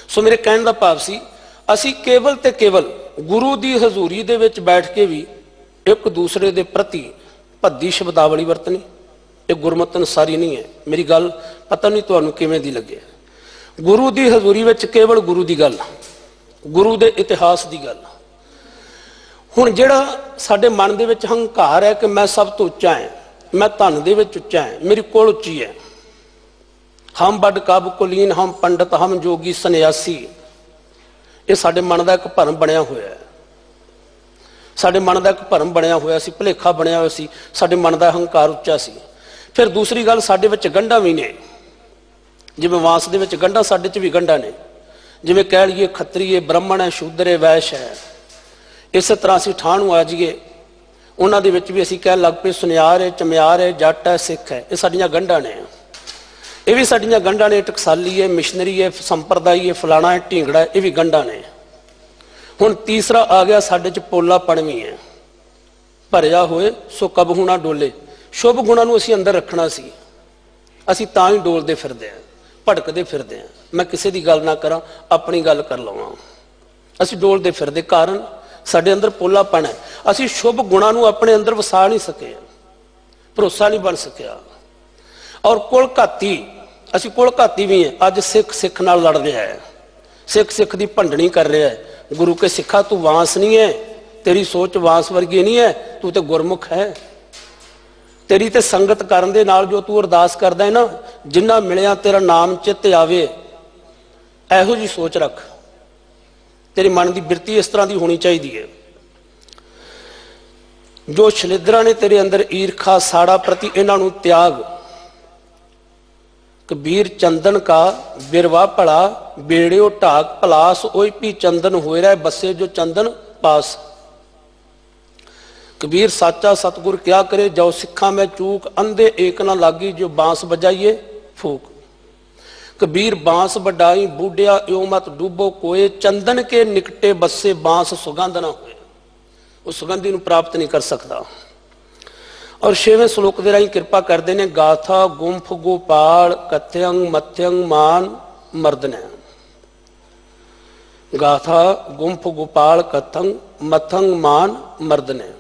ਸੋ ਮੇਰੇ ਕਹਿਣ ਦਾ ਭਾਵ ਸੀ, ਅਸੀਂ ਕੇਵਲ ਤੇ ਕੇਵਲ ਗੁਰੂ ਦੀ ਹਜ਼ੂਰੀ ਦੇ ਵਿੱਚ ਬੈਠ ਕੇ ਵੀ ਇੱਕ ਦੂਸਰੇ ਦੇ ਪ੍ਰਤੀ ਭੱਦੀ ਸ਼ਬਦਾਵਲੀ ਵਰਤਣੀ, ਇਹ ਗੁਰਮਤਿ ਅਨੁਸਾਰੀ ਨਹੀਂ ਹੈ। ਮੇਰੀ ਗੱਲ ਪਤਾ ਨਹੀਂ ਤੁਹਾਨੂੰ ਕਿਵੇਂ ਦੀ ਲੱਗੇ। ਗੁਰੂ ਦੀ ਹਜ਼ੂਰੀ ਵਿੱਚ ਕੇਵਲ ਗੁਰੂ ਦੀ ਗੱਲ, ਗੁਰੂ ਦੇ ਇਤਿਹਾਸ ਦੀ ਗੱਲ। ਹੁਣ ਜਿਹੜਾ ਸਾਡੇ ਮਨ ਦੇ ਵਿੱਚ ਹੰਕਾਰ ਹੈ ਕਿ ਮੈਂ ਸਭ ਤੋਂ ਉੱਚਾ ਹਾਂ, ਮੈਂ ਧਨ ਦੇ ਵਿੱਚ ਉੱਚਾ ਹਾਂ, ਮੇਰੀ ਕੋਲ ਉੱਚੀ ਹੈ, ਹਮ ਵੱਡ ਕਬ ਕੁਲੀਨ, ਹਮ ਪੰਡਤ, ਹਮ ਜੋਗੀ ਸੰਨਿਆਸੀ, ਇਹ ਸਾਡੇ ਮਨ ਦਾ ਇੱਕ ਭਰਮ ਬਣਿਆ ਹੋਇਆ ਹੈ। ਸਾਡੇ ਮਨ ਦਾ ਇੱਕ ਭਰਮ ਬਣਿਆ ਹੋਇਆ ਸੀ, ਭੁਲੇਖਾ ਬਣਿਆ ਹੋਇਆ ਸੀ। ਸਾਡੇ ਮਨ ਦਾ ਹੰਕਾਰ ਉੱਚਾ ਸੀ। ਫਿਰ ਦੂਸਰੀ ਗੱਲ, ਸਾਡੇ ਵਿੱਚ ਗੰਢਾਂ ਵੀ ਨੇ। ਜਿਵੇਂ ਵਾਂਸ ਦੇ ਵਿੱਚ ਗੰਢਾਂ, ਸਾਡੇ 'ਚ ਵੀ ਗੰਢਾਂ ਨੇ। ਜਿਵੇਂ ਕਹਿ ਲਈਏ ਖੱਤਰੀ ਹੈ, ਬ੍ਰਾਹਮਣ ਹੈ, ਸ਼ੂਦਰ ਹੈ, ਵੈਸ਼ ਹੈ। ਇਸੇ ਤਰ੍ਹਾਂ ਅਸੀਂ ਠਾਹ ਨੂੰ ਆ ਜਾਈਏ, ਉਹਨਾਂ ਦੇ ਵਿੱਚ ਵੀ ਅਸੀਂ ਕਹਿਣ ਲੱਗ ਪਏ ਸੁਨਿਆਰ ਹੈ, ਚਮਿਆਰ ਹੈ, ਜੱਟ ਹੈ, ਸਿੱਖ ਹੈ। ਇਹ ਸਾਡੀਆਂ ਗੰਢਾਂ ਨੇ। ਇਹ ਵੀ ਸਾਡੀਆਂ ਗੰਢਾਂ ਨੇ। ਟਕਸਾਲੀ ਹੈ, ਮਿਸ਼ਨਰੀ ਹੈ, ਸੰਪਰਦਾਈ ਹੈ, ਫਲਾਣਾ ਹੈ, ਢੀਂਗੜਾ ਹੈ, ਇਹ ਵੀ ਗੰਢਾਂ ਨੇ। ਹੁਣ ਤੀਸਰਾ ਆ ਗਿਆ, ਸਾਡੇ 'ਚ ਪੋਲਾਪਣ ਵੀ ਹੈ। ਭਰਿਆ ਹੋਏ ਸੋ ਕਬਹੂ ਨਾ ਡੋਲੇ। ਸ਼ੁਭ ਗੁਣਾਂ ਨੂੰ ਅਸੀਂ ਅੰਦਰ ਰੱਖਣਾ ਸੀ, ਅਸੀਂ ਤਾਂ ਹੀ ਡੋਲਦੇ ਫਿਰਦੇ ਹਾਂ, ਭਟਕਦੇ ਫਿਰਦੇ ਹਾਂ। ਮੈਂ ਕਿਸੇ ਦੀ ਗੱਲ ਨਾ ਕਰਾਂ, ਆਪਣੀ ਗੱਲ ਕਰ ਲਵਾਂ। ਅਸੀਂ ਡੋਲਦੇ ਫਿਰਦੇ, ਕਾਰਨ ਸਾਡੇ ਅੰਦਰ ਪੋਲਾਪਣ ਹੈ। ਅਸੀਂ ਸ਼ੁਭ ਗੁਣਾਂ ਨੂੰ ਆਪਣੇ ਅੰਦਰ ਵਸਾ ਨਹੀਂ ਸਕੇ, ਭਰੋਸਾ ਨਹੀਂ ਬਣ ਸਕਿਆ। ਔਰ ਕੁਲ ਘਾਤੀ, ਅਸੀਂ ਕੁਲ ਘਾਤੀ ਵੀ ਹੈ। ਅੱਜ ਸਿੱਖ ਸਿੱਖ ਨਾਲ ਲੜ ਰਿਹਾ ਹੈ, ਸਿੱਖ ਸਿੱਖ ਦੀ ਭੰਡਣੀ ਕਰ ਰਿਹਾ ਹੈ। ਗੁਰੂ ਕੇ ਸਿੱਖਾ ਤੂੰ ਵਾਂਸ ਨਹੀਂ ਹੈ, ਤੇਰੀ ਸੋਚ ਵਾਂਸ ਵਰਗੀ ਨਹੀਂ ਹੈ, ਤੂੰ ਤੇ ਗੁਰਮੁਖ ਹੈ। ਤੇਰੀ ਤੇ ਸੰਗਤ ਕਰਨ ਦੇ ਨਾਲ ਜੋ ਤੂੰ ਅਰਦਾਸ ਕਰਦਾ ਹੈ ਨਾ, ਜਿੰਨਾ ਮਿਲਿਆ ਤੇਰਾ ਨਾਮ ਚਿੱਤ ਆਵੇ, ਇਹੋ ਜੀ ਸੋਚ ਰੱਖ। ਤੇਰੇ ਮਨ ਦੀ ਬਿਰਤੀ ਇਸ ਤਰ੍ਹਾਂ ਦੀ ਹੋਣੀ ਚਾਹੀਦੀ ਹੈ। ਜੋ ਛਲਿੱਧਰਾਂ ਨੇ ਤੇਰੇ ਅੰਦਰ ਈਰਖਾ, ਸਾੜਾ ਪ੍ਰਤੀ, ਇਹਨਾਂ ਨੂੰ ਤਿਆਗ। ਕਬੀਰ ਚੰਦਨ ਕਾ ਬਿਰਵਾ ਭਲਾ, ਬੇੜਿਓ ਢਾਕ ਪਲਾਸ, ਓਏ ਪੀ ਚੰਦਨ ਹੋਏ ਰਹਿ ਬਸੇ ਜੋ ਚੰਦਨ ਪਾਸ। कबीर साचा सतगुर क्या करे, जाओ सिखा में चूक, अंधे एक ना लागी जो बांस बजाइए फूक। कबीर बांस बडाई बूढ़िया यो मत डूबो कोए, चंदन के निकटे बसे बांस सुगंध ना होए। उस सुगंधी नूं प्राप्त नहीं कर सकता। और 6वें श्लोक दे राही कृपा करते हैं, गाथा गुंफ गोपाल कथ्यंग मथ्यंग मान मर्दने। गाथा गुंफ गोपाल कथंग मथंग मान मर्दने।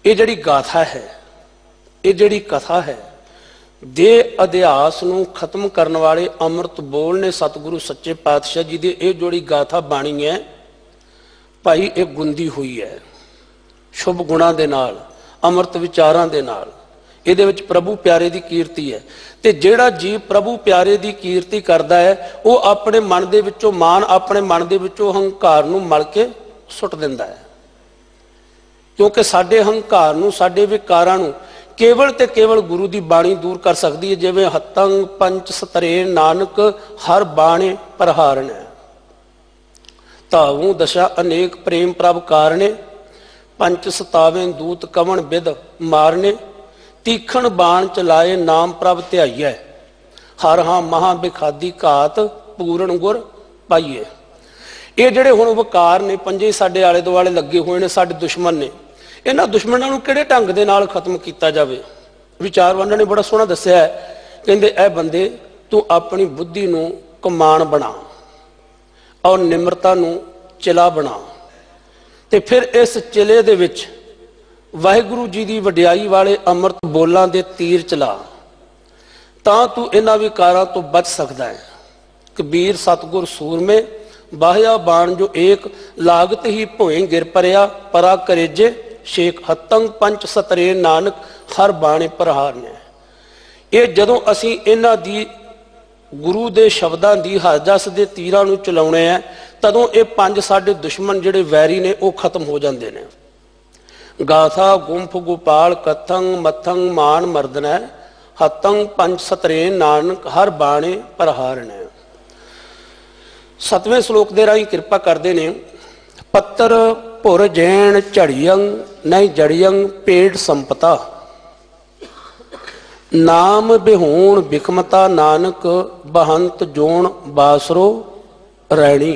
ये जड़ी गाथा है, ये जड़ी कथा है, दे अध्यास नूं खत्म करने वाले अमृत बोल ने सतगुरु सच्चे पातशाह जी दे ये जोड़ी गाथा बाणी है भाई, एक गुंदी हुई है शुभ गुणा दे नाल, अमृत विचारां दे नाल। इहदे विच प्रभु प्यारे दी कीर्ति है। ते जेड़ा जीव प्रभु प्यारे दी कीर्ति करदा है वो अपने मन दे विचों मान, अपने मन दे विचों हंकार नूं मल के सुट दिंदा है। क्योंकि साडे हंकार नूं, साडे विकारां नूं केवल ते केवल गुरु की बाणी दूर कर सकती है। जिवें हतंग पंच सतरे नानक हर बाणे प्रहारने, तावू दशा अनेक प्रेम प्रभ कारणे, पंच सतावें दूत कवन विद मारने, तीखण बाण चलाए नाम प्रभ ध्याइए, हर हाँ महा बिखादी घात पूर्ण गुर पाइए। ये जिहड़े हुण वकार ने पंजे साडे आले दुआले लगे हुए ने, साडे दुश्मन ने, इन्हां दुश्मनां नूं किहड़े ढंग दे नाल खत्म कीता जावे। विचारवानां ने बड़ा सोहना दस्सिया है, कहंदे ऐ बंदे तू अपनी बुद्धि नूं कमान बना और निमरता नूं चिला बना, ते फिर इस चिले दे विच वाहिगुरू जी की वडियाई वाले अमृत बोलां दे तीर चला, तां तू इन्हां विकारां तो बच सकदा है। कबीर सतगुर सूरमे बाह्या बाण जो एक, लागत ही भोए गिर परिया, परा करेजे शेख, हतंग पंच सतरे नानक हर बाणे प्रहारने। ये जदों असीं इन्हां दी गुरु दे शब्दां दी हर जस दे तीरां नूं चलाउणे आ, तदों ये पंज साडे दुश्मन जिहड़े वैरी ने वो खत्म हो जांदे ने। गाथा गुंफ गोपाल कथंग मथंग मान मर्दनै, हतंग पंच सतरे नानक हर बाणे प्रहारने। 7वें श्लोक दे राही कृपा करते ने, पत्तर भुर जैन झड़ियंग नहीं जड़ियंग पेड़ संपता, नाम बिहूण बिखमता नानक बहंत जोन बासरो रैणी।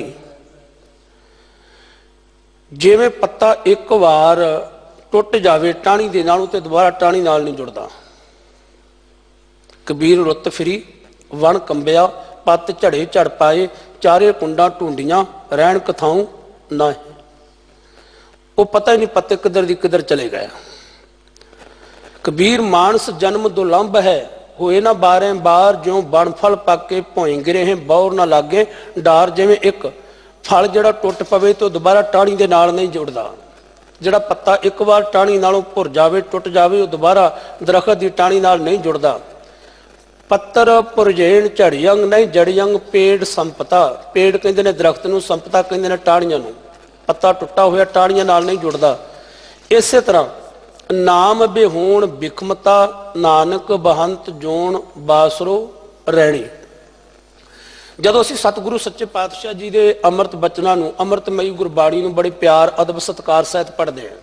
जिवें पत्ता एक बार टुट जावे टाणी दे नालों ते दोबारा टाणी नाल नहीं जुड़दा। कबीर रुत फिरी वन कंबिया, पत झड़े झड़ पाए, चारे कुंडा ढूंढियां रहन कथाऊं ना। वो पता ही नहीं पत्ते किधर दी किधर चले गए। कबीर मानस जन्म दुलंभ है, होए ना बारे बार, ज्यों बन फल पाके भोए गिरे हैं बौर ना लागे डार। जिवें एक फल जिहड़ा टुट पवे तो दोबारा टाणी दे नाल नहीं जुड़दा। जिहड़ा पत्ता एक बार टाणी नालों भुर जावे टुट जावे, वो दोबारा दरखत की टाणी नाल नहीं जुड़दा। पत्तर पुरजेण झड़ियंग नहीं जड़ियंग पेड़ संपता, पेड़ कहंदे ने दरख्त नूं, संपता कहंदे ने टाणियां नूं। पत्ता टुटा होया टाणियां नाल नहीं जुड़दा। इस तरह नाम बिहूण बिखमता नानक बहंत जोन बासरो रैणी। जदों असीं सतगुरु सच्चे पातशाह जी के अमृत बचनां नूं, अमृतमई गुरबाणी नूं बड़े प्यार अदब सत्कार सहित पढ़दे हैं।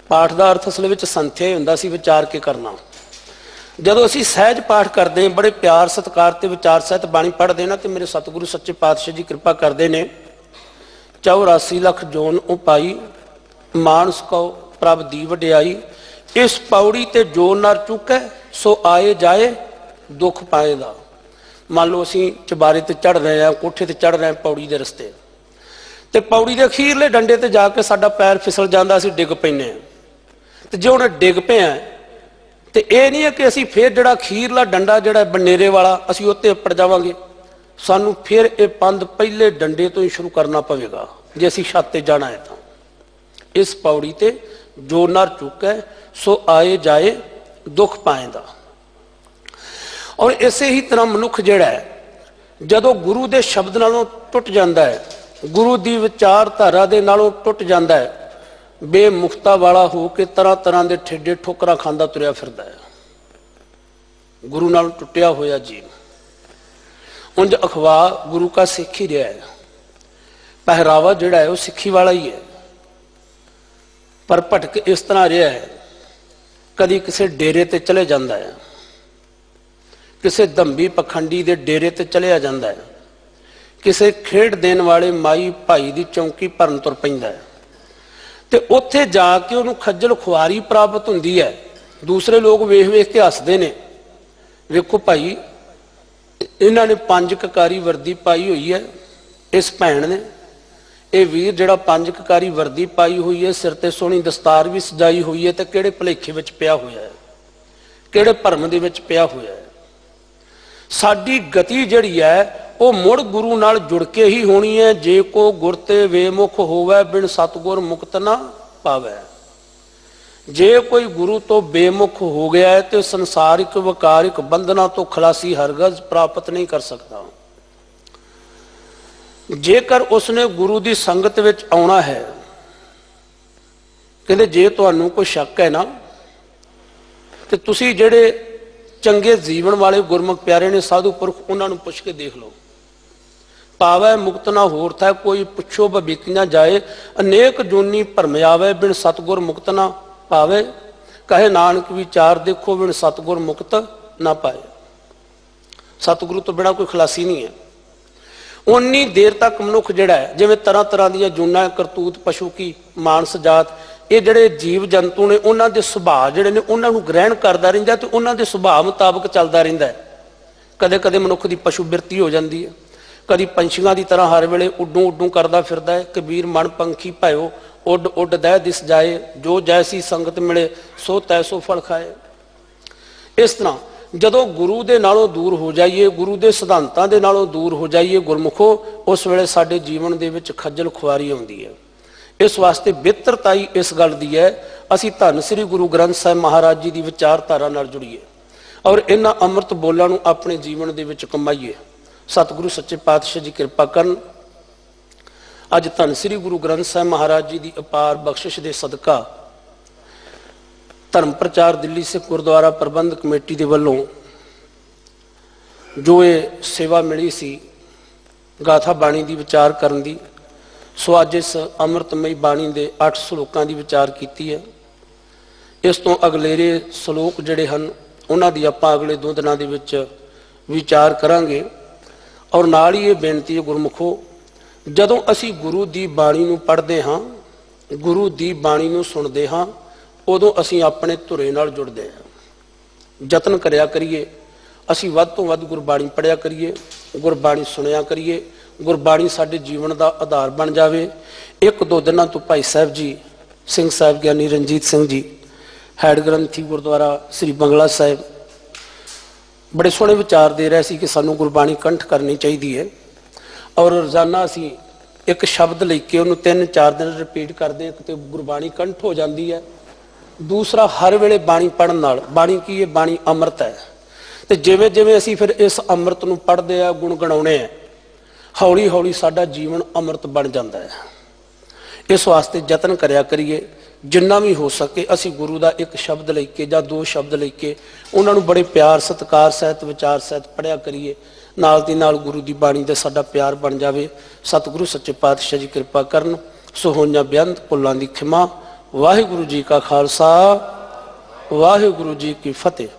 पाठ का अर्थ असल विच संथ्या ही हुंदा सी, विचार के करना। जदों असीं सहज पाठ करते हैं, बड़े प्यार सत्कार ते विचार सहित बाणी पढ़ते हैं ना, तो मेरे सतगुरु सच्चे पातशाह जी कृपा करते हैं। 84 लख जोन उपाई, मानस को प्रभ दी वडियाई, इस पौड़ी ते जो नर चुकै सो आए जाए दुख पाएगा। मान लो असीं चबारे ते चढ़ रहे हैं, कोठे ते चढ़ रहे हैं पौड़ी दे रस्ते, ते पौड़ी दे अखीरले डंडे ते जाके साडा पैर फिसल जांदा, असीं डिग पैने हैं। ते जे हुण डिग पे हैं तो यह नहीं है कि असीं फिर जिहड़ा अखीरला डंडा जिहड़ा बनेरे वाला असीं उत्ते उप्पर जावांगे। सानूं फिर ये पंध पहले डंडे तो ही शुरू करना पवेगा जे असीं छत ते जाना है। तो इस पौड़ी ते जो नर चुकै सो आए जाए दुख पाएगा। और इसे ही तरह मनुख जिहड़ा है जदों गुरु के शब्द नालों टुट जाता है, गुरु की विचारधारा के नालों टुट जाता है, बेमुखता वाला हो के तरह तरह के ठेडे ठोकरा खांदा तुरया फिरदा है। गुरु नाल टुटिया होया जीव उंज अखवा गुरु का सिख ही रहा है, पहरावा जिहड़ा है वो सिखी वाला ही है, पर भटक इस तरह रहा है। कदी किसी डेरे ते चले जाता है, किसी दंभी पखंडी के डेरे ते चलिया जाता है, किसी खेड देने वाले माई भाई की चौंकी भरन तुर पैंदा है, तो उत्थे जाके उन्होंने खज्जल खुआरी प्राप्त होंदी है। दूसरे लोग वेख वेख के हसते ने, वेखो भाई इन्होंने 5 ककारी वर्दी पाई हुई है, इस भैन ने ये वीर जिहड़ा 5 ककारी वर्दी पाई हुई है, सिर ते सोहनी दस्तार भी सजाई हुई है, तो किहड़े भुलेखे विच पिया होया है, किहड़े भरम दे विच पिया होया है। साडी गति जिहड़ी है वो मुड़ गुरु नाल जुड़ के ही होनी है। जे को गुर ते वेमुख होवे बिन सतगुर मुक्त ना पावे। जे कोई गुरु तो बेमुख हो गया है तो संसारिक वकारिक बंधना तो खलासी हरगज प्राप्त नहीं कर सकता। जेकर उसने गुरु की संगत विच आउणा है कहते जे तुहानू कोई शक है ना तो तुसी जेड़े चंगे जीवन वाले गुरमुख प्यारे ने साधु पुरख उन्होंने पुछ के देख लो। पावै मुक्त ना होर था कोई पुछो भविक ना जाए, अनेक जूनी भरम आवे बिन सतगुर मुक्त ना पावे, कहे नानक विचार देखो बिन सतगुर मुक्त ना पाए। सतगुरु तो बिना कोई खलासी नहीं है। उन्नी देर तक मनुख जिहड़ा है जिवें तरह तरह दी जूना करतूत पशु की मानस जात ये जिहड़े जीव जंतु ने उन्हां दे सुभाਅ जिहड़े ने उन्हां नूं ग्रहण करदा रहिंदा ते उन्हां दे सुभाਅ मुताबक चलदा रहिंदा है। कदे कदे मनुख दी पशु बिरती हो जाती है, कभी पंछियों की तरह हर वेले उड्डू उड्डू करता फिरदा है। कबीर मन पंखी पायो उड उड दह दिस जाए, जो जैसी संगत मिले सो तैसो फल खाए। इस तरह जदों गुरु दे नालों दूर हो जाइए, गुरु दे सिद्धांतां दे नालों दूर हो जाइए गुरमुखो, उस वेले साडे जीवन दे विच खज्जल खुआरी आउंदी है। इस वास्ते बिहतरताई इस गल दी है असीं धन श्री गुरु ग्रंथ साहिब महाराज जी की विचारधारा नाल जुड़ीए और इन्हां अमृत बोलां नूं अपने जीवन दे विच कमाईए। सतगुरु सच्चे पातशाह जी कृपा करन। अज धन श्री गुरु ग्रंथ साहिब महाराज जी की अपार बख्शिश के सदका धर्म प्रचार दिल्ली सिख गुरुद्वारा प्रबंध कमेटी के वलों जो ये सेवा मिली सी गाथा बाणी की विचार करन दी, सो अज इस अमृतमई बाणी के 8 सलोकों की विचार की है। इस तो अगलेरे सलोक जिहड़े हन उन्हां दी आपां अगले 2 दिनां दे विच विचार करांगे। और नाल ही ये बेनती है गुरमुखो, जदों असी गुरु की बाणी नूं पढ़दे हाँ, गुरु की बाणी नूं सुणदे हाँ, उदों असी अपने धुरे नाल जुड़दे हां। यतन करिया करिए असी वध तो वध गुरबाणी पढ़िया करिए, गुरबाणी सुनिया करिए, गुरबाणी साडे जीवन का आधार बन जाए। 1-2 दिनों तो भाई साहब जी सिंह साहब ज्ञानी रणजीत सिंह जी हैड ग्रंथी गुरुद्वारा श्री बंगला साहिब बड़े सोहने विचार दे रहे सी कि सानू गुरबाणी कंठ करनी चाहिए है। और रोजाना असी एक शब्द लेके उन्होंने 3-4 दिन रिपीट करते हैं तो गुरबाणी कंठ हो जाती है। दूसरा हर वेले बाणी पढ़न नाल, बाणी की ये बाणी अमृत है, तो जिवें जिवें असी फिर इस अमृत नूं पढ़दे आ गुण गणाउणे आ, हौली हौली साडा जीवन अमृत बन जाता है। इस वास्ते यतन करिया करिए जिन्ना भी हो सके असी गुरु का एक शब्द लेके या 2 शब्द लेके उन्होंने बड़े प्यार सत्कार सहित विचार सहित पढ़िया करिए। नाल दी नाल गुरु की बाणी का साडा प्यार बन जाए। सतगुरु सच्चे पातशाह जी कृपा करन। सो होइयां बेअंत भुलां दी खिमा। वाहिगुरु जी का खालसा, वाहिगुरु जी की फतेह।